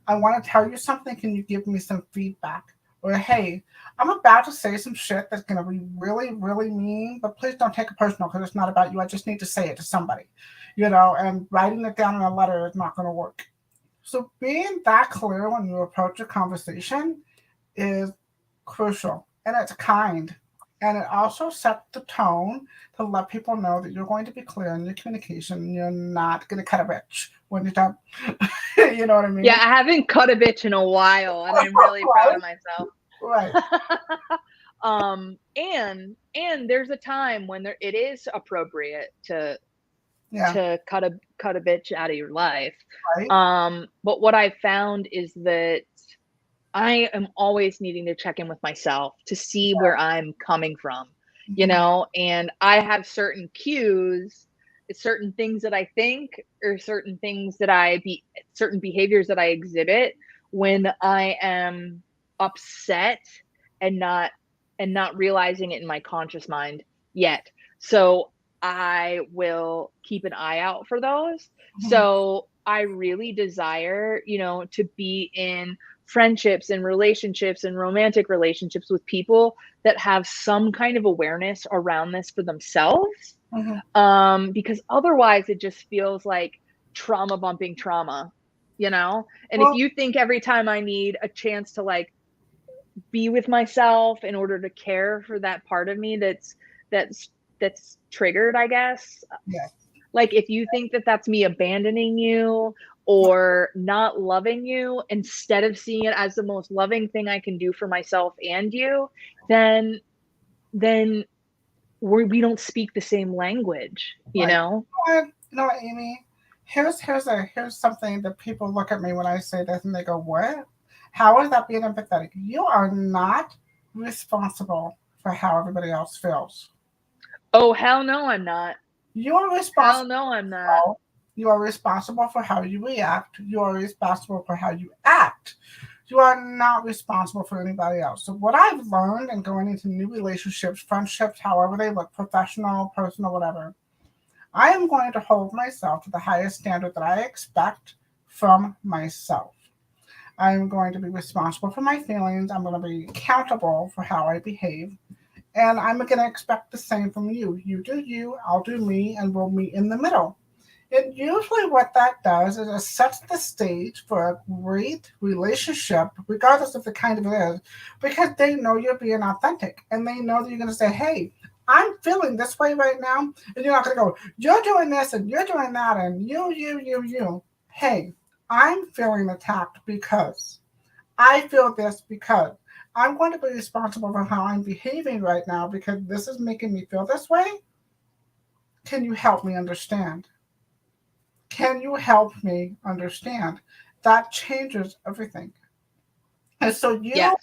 I want to tell you something. Can you give me some feedback? Or, hey, I'm about to say some shit that's going to be really, really mean, but please don't take it personal because it's not about you. I just need to say it to somebody, and writing it down in a letter is not going to work. So, being that clear when you approach a conversation is crucial and it's kind. And it also sets the tone to let people know that you're going to be clear in your communication and you're not going to cut a bitch when you're done. You know what I Yeah, mean? I haven't cut a bitch in a while, and I'm really proud of myself. Right. And there's a time when it is appropriate to Yeah. cut a bitch out of your life. Right. But what I found is that I am always needing to check in with myself to see where I'm coming from. you Mhm. know, and I have certain cues, certain things that I think, or certain behaviors that I exhibit when I am upset and not realizing it in my conscious mind yet. So I will keep an eye out for those. Mhm. So I really desire, to be in friendships and relationships and romantic relationships with people that have some kind of awareness around this for themselves. Mhm. Because otherwise it just feels like trauma bumping trauma. And if Well, you think every time I need a chance to like be with myself in order to care for that part of me that's that's triggered, I guess. yeah. Like if you think that that's me abandoning you or not loving you instead of seeing it as the most loving thing I can do for myself and you, then we don't speak the same language, you Right. know? You know what, Amy? Here's something that people look at me when I say this and they go, "What? How is that being empathetic? You are not responsible for how everybody else feels. Oh, hell no, I'm not. You are Hell responsible. no, I'm not. You are responsible for how you react. You are responsible for how you act. You are not responsible for anybody else. So what I've learned in going into new relationships, friendships, however they look, professional, personal, whatever, I am going to hold myself to the highest standard that I expect from myself. I am going to be responsible for my feelings. I'm going to be accountable for how I behave. And I'm going to expect the same from you. You do you, I'll do me, and we'll meet in the middle. And usually, what that does is it sets the stage for a great relationship, regardless of the kind of it is, because they know you're being authentic and they know that you're going to say, "Hey, I'm feeling this way right now." And you're not going to go, "You're doing this and you're doing that, and you. Hey, I'm feeling attacked because I feel this because I'm going to be responsible for how I'm behaving right now because this is making me feel this way. Can you help me understand? Can you help me understand?" That changes everything. And so Yes.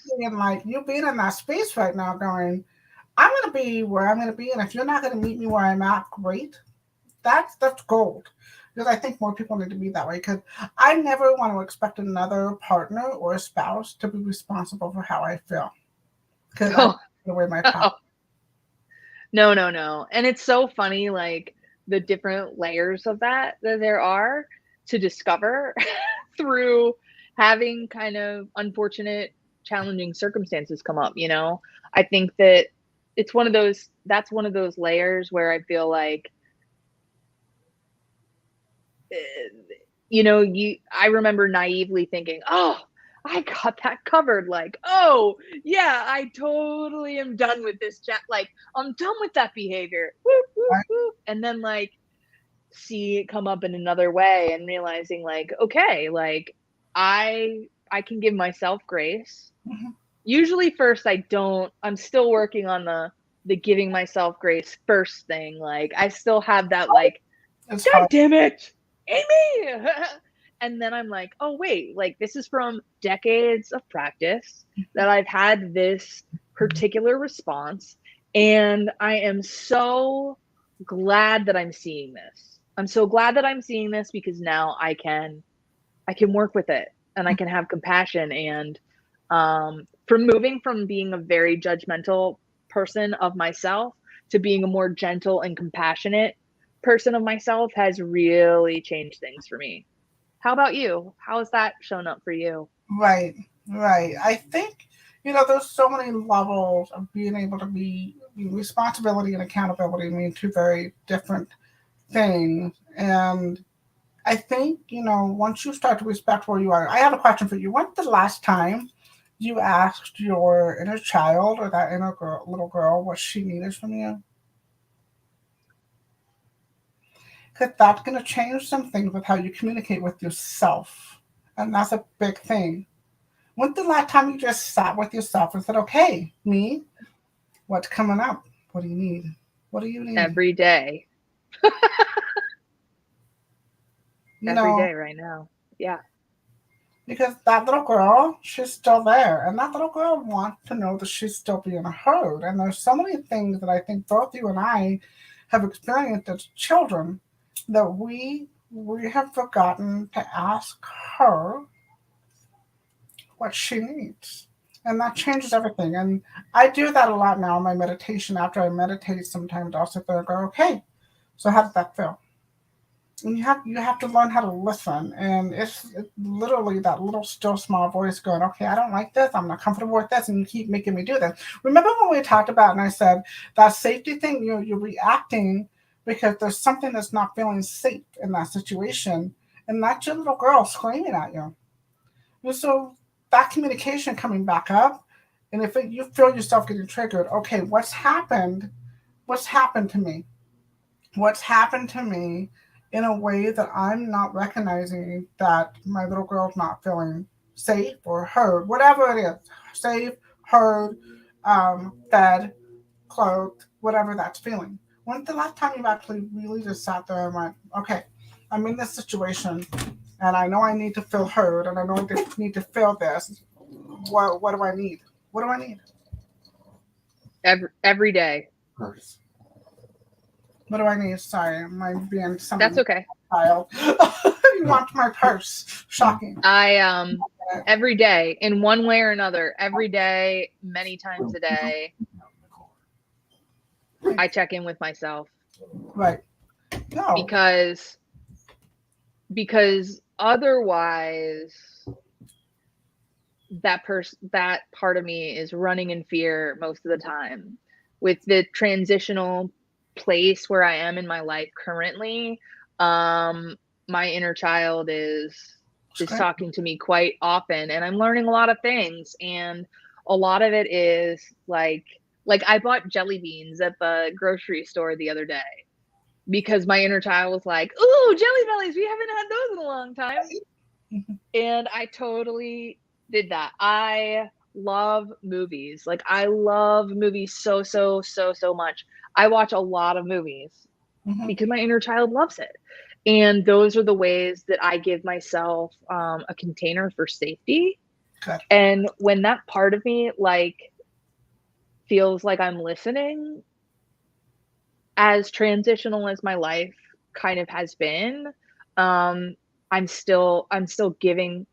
you being in that space right now going, I'm gonna be where I'm gonna be, and if you're not gonna meet me where I'm at, great. That's gold. Because I think more people need to be that way. Because I never want to expect another partner or a spouse to be responsible for how I feel. Because I Oh, the way my power. no, no, no. And it's so funny, like the different layers of that there are to discover through having kind of unfortunate, challenging circumstances come up. I think that that's one of those layers where I feel like, I remember naively thinking, "Oh, I got that covered." Like, "Oh, yeah, I totally am done with this chat. Like, I'm done with that behavior." Whoop, whoop, Right? whoop. And then like see it come up in another way and realizing like, okay, like I can give myself grace. Mhm. Usually first I'm still working on the giving myself grace first thing. Like I still have that like, It's God hard. damn it, Amy. And then I'm like, oh, wait, like this is from decades of practice that I've had this particular response. And I am so glad that I'm seeing this. I'm so glad that I'm seeing this because now I can work with it and I can have compassion and from moving from being a very judgmental person of myself to being a more gentle and compassionate person of myself has really changed things for me. How about you? How has that shown up for you? Right, right. I think there's so many levels of being able to be responsibility and accountability mean two very different things, and I think, once you start to respect where you are, I have a question for you. When's the last time you asked your inner child or that inner girl, little girl what she needed from you? Because that's going to change some things with how you communicate with yourself. And that's a big thing. When's the last time you just sat with yourself and said, "Okay, me, what's coming up? What do you need? What do you need?" Every day. You Every know, day right now. Yeah. because that little girl, she's still there. And that little girl wants to know that she's still being heard. And there's so many things that I think both you and I have experienced as children that we have forgotten to ask her what she needs. And that changes everything. And I do that a lot now in my meditation. After I meditate, sometimes I'll sit there and go, okay, so how did that feel? And you have to learn how to listen, and it's literally that little still small voice going, okay, I don't like this, I'm not comfortable with this, and you keep making me do this. Remember when we talked about, and I said that safety thing, you're reacting because there's something that's not feeling safe in that situation, and that's your little girl screaming at you. And so that communication coming back up, and if you feel yourself getting triggered, okay, what's happened to me, what's happened to me in a way that I'm not recognizing that my little girl's not feeling safe or heard, whatever it is, safe, heard, fed, clothed, whatever that's feeling. When's the last time you've actually really just sat there and went, okay, I'm in this situation and I know I need to feel heard and I know I need to feel this. What do I need? What do I need? Every day. What do I need? Sorry, I'm being That's someone okay. child. You want my purse? Shocking. I every day, in one way or another, every day, many times a day, I check in with myself. Right. No. Because otherwise that part of me is running in fear most of the time. With the transitional place where I am in my life currently, my inner child is talking to me quite often, and I'm learning a lot of things, and a lot of it is like I bought jelly beans at the grocery store the other day because my inner child was like, "Ooh, jelly bellies, we haven't had those in a long time." And I totally did that. I love movies. Like, I love movies so much. I watch a lot of movies because my inner child loves it. And those are the ways that I give myself a container for safety. Good. And when that part of me feels like I'm listening, as transitional as my life kind of has been, I'm still giving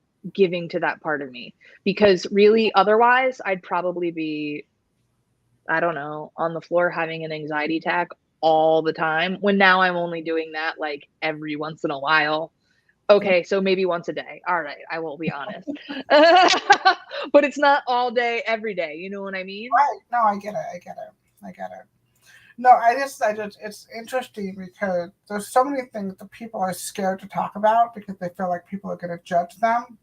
to that part of me, because really otherwise I'd probably be, I don't know, on the floor having an anxiety attack all the time, when now I'm only doing that like every once in a while. Okay, so maybe once a day. All right, I will be honest. But it's not all day, every day. You know what I mean? Right. No, I get it. No, it's interesting because there's so many things that people are scared to talk about because they feel like people are going to judge them.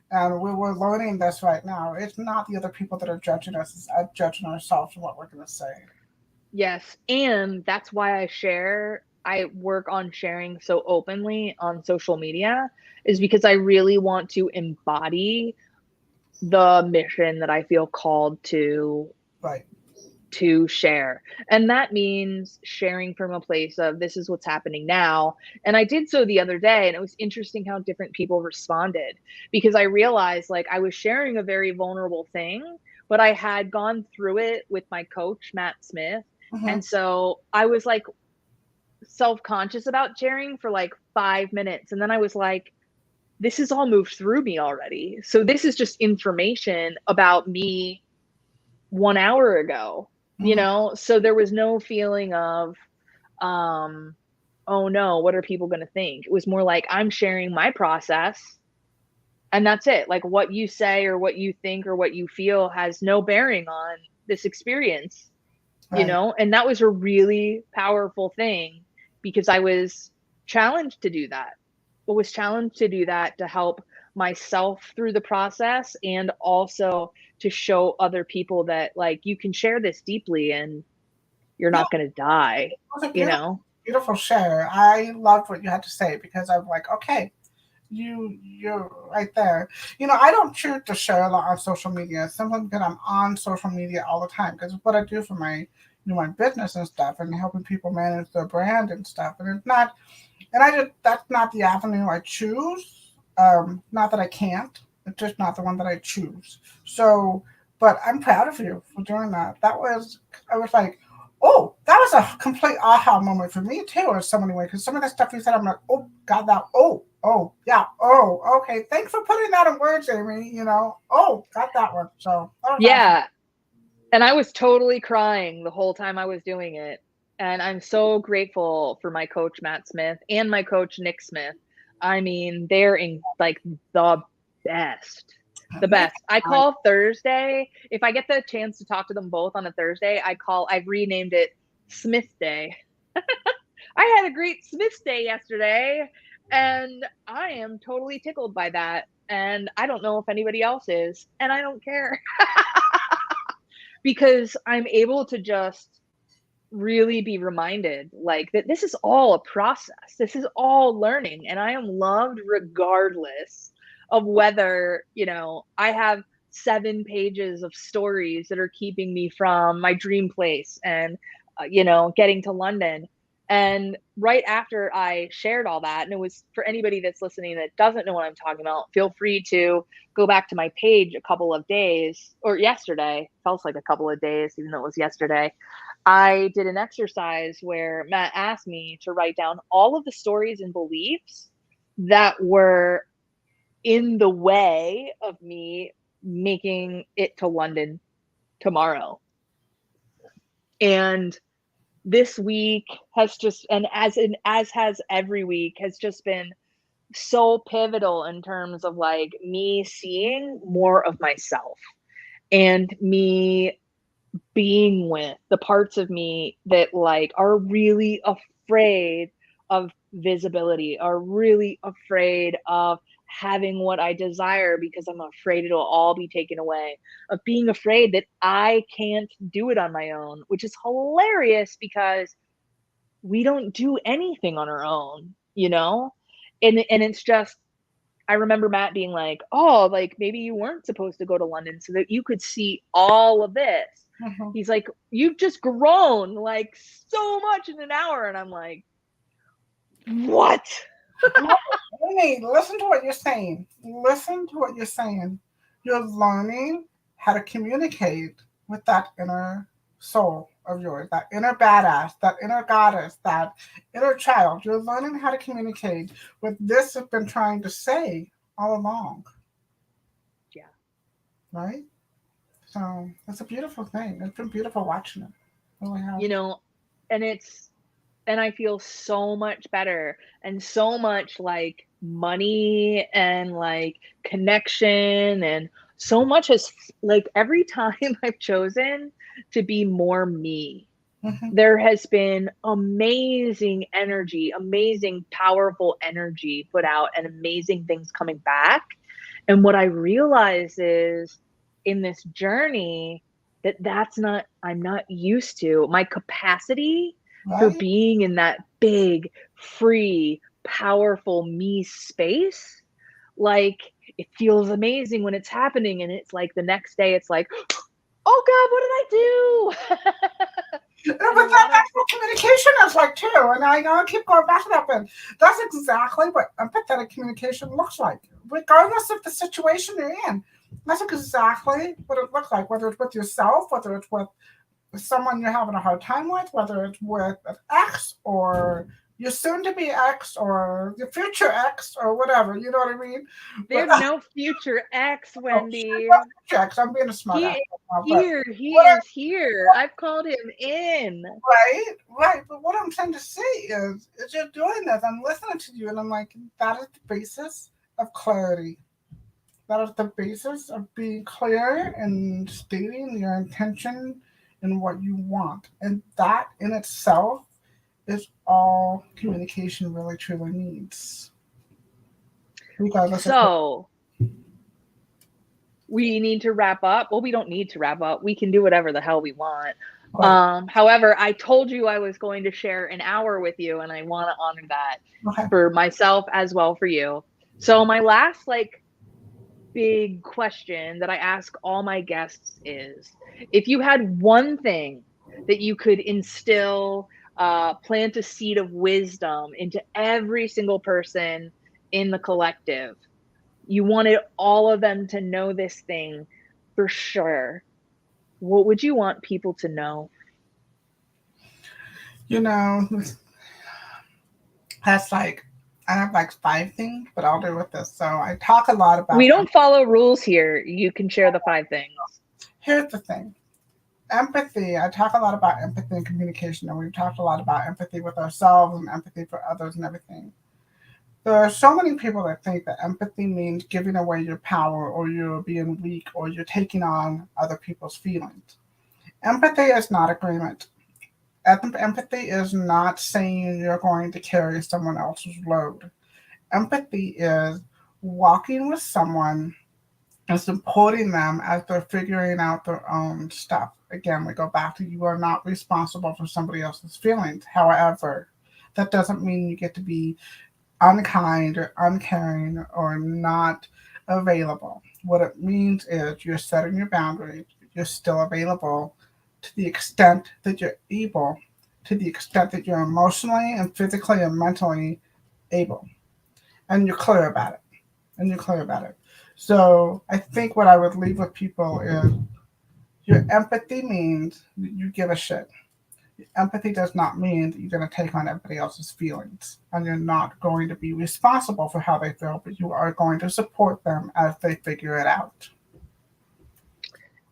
And we're learning this right now. It's not the other people that are judging us, it's us judging ourselves and what we're going to say. Yes, and that's why I work on sharing so openly on social media, is because I really want to embody the mission that I feel called Right. to share. And that means sharing from a place of, this is what's happening now. And I did so the other day, and it was interesting how different people responded, because I realized like I was sharing a very vulnerable thing, but I had gone through it with my coach, Matt Smith. And so I was like self-conscious about sharing for like 5 minutes. And then I was like, this has all moved through me already. So this is just information about me 1 hour ago, So there was no feeling of, oh no, what are people going to think? It was more like, I'm sharing my process, and that's it. Like, what you say or what you think or what you feel has no bearing on this experience, Right. And that was a really powerful thing, because I was challenged to do that. I was challenged to do that to help myself through the process, and also to show other people that like you can share this deeply and you're No, not going to die, it was a you beautiful, know? beautiful share. I loved what you had to say because I'm like, okay, you're right there. I don't choose to share a lot on social media simply because I'm on social media all the time because it's what I do for my business and stuff and helping people manage their brand and stuff. And it's not, and I just that's not the avenue I choose. Not that I can't. It's just not the one that I choose. So, but I'm proud of you for doing that. I was like, oh, that was a complete aha moment for me too, in so many ways. Because some of the stuff you said, I'm like, oh, got that. Oh, yeah. Oh, okay. Thanks for putting that in words, Amy. Oh, got that one. So that was awesome. Yeah. And I was totally crying the whole time I was doing it. And I'm so grateful for my coach, Matt Smith, and my coach, Nick Smith. I mean, they're in like the best. The Nick, best. I call Thursday. If I get the chance to talk to them both on a Thursday, I've renamed it Smith Day. I had a great Smith Day yesterday, and I am totally tickled by that. And I don't know if anybody else is, and I don't care because I'm able to just really be reminded like that this is all a process. This is all learning, and I am loved regardless of whether, I have 7 pages of stories that are keeping me from my dream place and getting to London. And right after I shared all that, and it was for anybody that's listening that doesn't know what I'm talking about, feel free to go back to my page a couple of days, or yesterday, felt like a couple of days, even though it was yesterday. I did an exercise where Matt asked me to write down all of the stories and beliefs that were in the way of me making it to London tomorrow. And this week has just, and as has every week, has just been so pivotal in terms of like me seeing more of myself and me being with the parts of me that like are really afraid of visibility, are really afraid of having what I desire because I'm afraid it'll all be taken away, of being afraid that I can't do it on my own, which is hilarious because we don't do anything on our own, and it's just, I remember Matt being like, oh, like maybe you weren't supposed to go to London so that you could see all of this. Mhm. He's like, you've just grown like so much in an hour. And I'm like, what? Look, Amy, listen to what you're saying. Listen to what you're saying. You're learning how to communicate with that inner soul of yours, that inner badass, that inner goddess, that inner child. You're learning how to communicate what this has been trying to say all along, Yeah. right? So it's a beautiful thing. It's been beautiful watching it. Really have. You know, and and I feel so much better and so much like money and like connection, and so much as like every time I've chosen to be more me, Hmm. there has been amazing energy, amazing, powerful energy put out, and amazing things coming back. And what I realize is in this journey I'm not used to my capacity for Right? being in that big, free, powerful me space. Like, it feels amazing when it's happening. And it's like the next day, it's like, oh God, what did I do? Yeah, And a but lot of, that's what communication is like too. And I know I keep going back to that, but that's exactly what empathetic communication looks like, regardless of the situation you're in. That's exactly what it looks like, whether it's with yourself, whether it's with someone you're having a hard time with, whether it's with an ex or your soon to be ex or your future ex or whatever. You know what I mean? But there's no future X, oh, shit, Wendy. well, future ex. I'm being a smart He ass is right now, but here. He whatever. is here. I've called him in. Right, right. But what I'm trying to say is you're doing this. I'm listening to you, and I'm like, that is the basis of clarity. That is the basis of being clear and stating your intention and what you want. And that in itself is all communication really truly needs. Regardless of what. So we need to wrap up. Well, we don't need to wrap up. We can do whatever the hell we want. Right. However, I told you I was going to share an hour with you, and I want to honor that Okay. for myself as well for you. So my last like big question that I ask all my guests is, if you had one thing that you could instill, plant a seed of wisdom into every single person in the collective, You wanted all of them to know this thing for sure. What would you want people to know? You know, that's like, I have like five things, but I'll do with this. So I talk a lot We about don't follow rules here. You can share the 5 things. Here's the thing. Empathy, I talk a lot about empathy and communication, and we've talked a lot about empathy with ourselves and empathy for others and everything. There are so many people that think that empathy means giving away your power, or you're being weak, or you're taking on other people's feelings. Empathy is not agreement. Empathy is not saying you're going to carry someone else's load. Empathy is walking with someone and supporting them as they're figuring out their own stuff. Again, we go back to, you are not responsible for somebody else's feelings. However, that doesn't mean you get to be unkind or uncaring or not available. What it means is you're setting your boundaries. You're still available to the extent that you're able, to the extent that you're emotionally and physically and mentally able. And you're clear about it. And you're clear about it. So I think what I would leave with people is, your empathy means that you give a shit. Empathy does not mean that you're going to take on everybody else's feelings, and you're not going to be responsible for how they feel, but you are going to support them as they figure it out.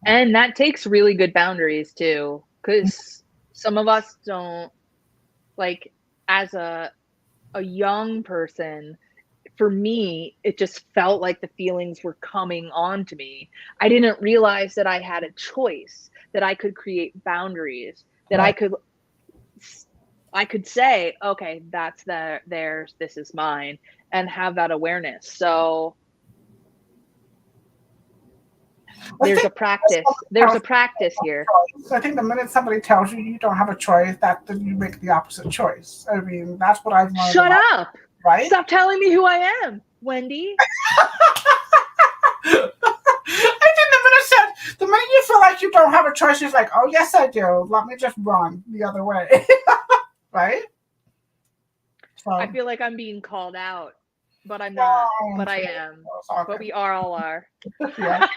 And that takes really good boundaries too, because some of us don't, like, as a young person, for me, it just felt like the feelings were coming on to me. I didn't realize that I had a choice, that I could create boundaries, that Right. I could say, okay, that's theirs, this is mine, and have that awareness. So I there's think a practice. There's a practice here. I think the minute somebody tells you you don't have a choice, that then you make the opposite choice. I mean, that's what I've learned in Shut my up. life, right? Stop telling me who I am, Wendy. I think the minute you feel like you don't have a choice, you're like, oh yes I do. Let me just run the other way. Right? I So feel like I'm being called out, but I'm not. no, But I am. it's all But good. we all are. Yeah.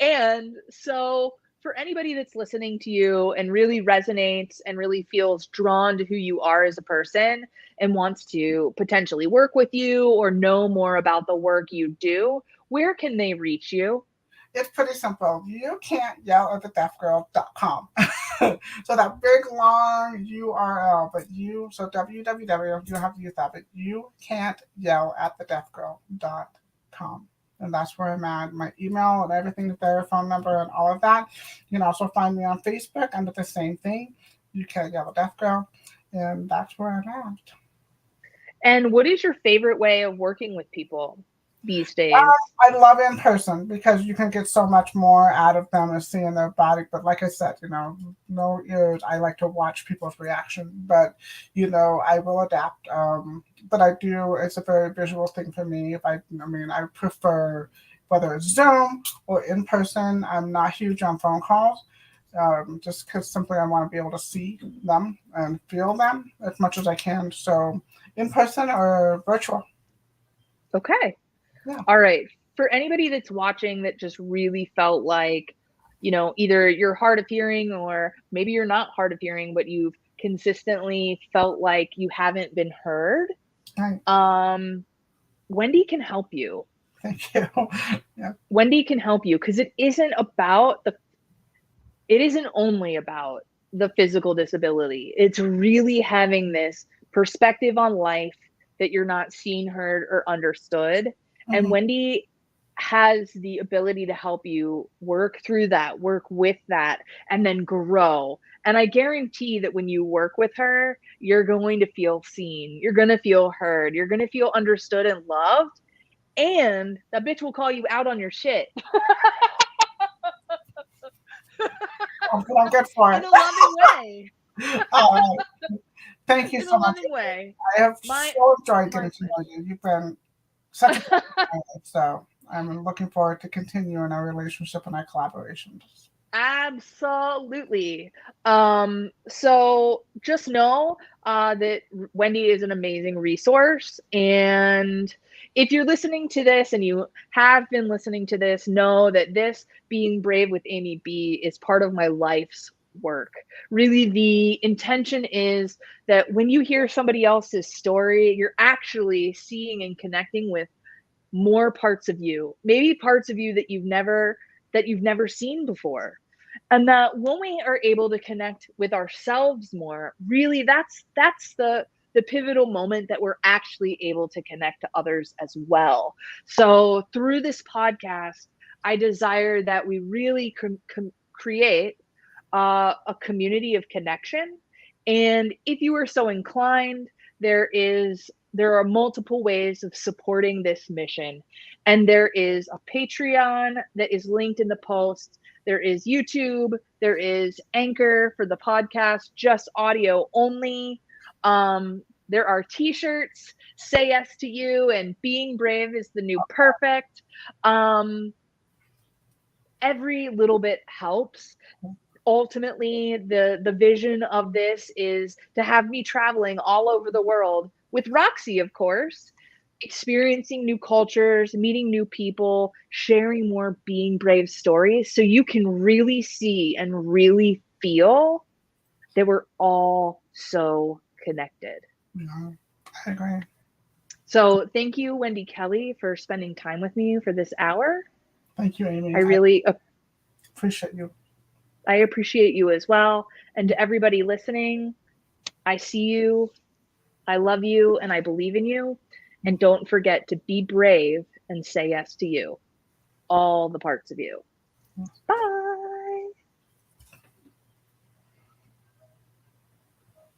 And so, for anybody that's listening to you and really resonates and really feels drawn to who you are as a person and wants to potentially work with you or know more about the work you do, where can they reach you? It's pretty simple. You can't yell at the deafgirl.com. So that big long URL, but so www, you have to use that, but you can't yell at the deafgirl.com. And that's where I'm at. My email and everything is there, phone number and all of that. You can also find me on Facebook under the same thing. You can't yell at Deaf Girl. And that's where I'm at. And what is your favorite way of working with people these days? I love in person because you can get so much more out of them and seeing their body. But like I said, no ears. I like to watch people's reaction, but I will adapt. But I do. It's a very visual thing for me. I mean, I prefer whether it's Zoom or in person. I'm not huge on phone calls. Just because simply I want to be able to see them and feel them as much as I can. So in person or virtual. Okay. Yeah. All right. For anybody that's watching that just really felt like, either you're hard of hearing or maybe you're not hard of hearing, but you've consistently felt like you haven't been heard, Right. Wendy can help you. Thank you. Yeah. Wendy can help you because it isn't only about the physical disability. It's really having this perspective on life that you're not seen, heard, or understood. And Mhm. Wendy has the ability to help you work through that, work with that, and then grow. And I guarantee that when you work with her, you're going to feel seen, you're going to feel heard, you're going to feel understood and loved. And that bitch will call you out on your shit I'm good for in it. a loving way. All right. Thank you In so a much. loving way. I have My so enjoyed my getting to know you. You've been such a good friend. So I'm looking forward to continuing our relationship and our collaborations. Absolutely. So just know that Wendy is an amazing resource. And if you're listening to this and you have been listening to this, know that this Being Brave with Amy B is part of my life's work. Really, the intention is that when you hear somebody else's story, you're actually seeing and connecting with more parts of you, maybe parts of you that you've never seen before. And that when we are able to connect with ourselves more, really that's the pivotal moment that we're actually able to connect to others as well. So through this podcast, I desire that we really create a community of connection. And if you are so inclined, there are multiple ways of supporting this mission. And there is a Patreon that is linked in the post. There is YouTube. There is Anchor for the podcast, just audio only. There are t-shirts, Say Yes to You and Being Brave is the New Perfect. Every little bit helps. Ultimately, the vision of this is to have me traveling all over the world with Roxy, of course, experiencing new cultures, meeting new people, sharing more Being Brave stories, so you can really see and really feel that we're all so connected. Yeah, I agree. So thank you, Wendy Kelly, for spending time with me for this hour. Thank you, Amy. I I really appreciate you. I appreciate you as well. And to everybody listening, I see you, I love you, and I believe in you. And don't forget to be brave and say yes to you, all the parts of you. Bye.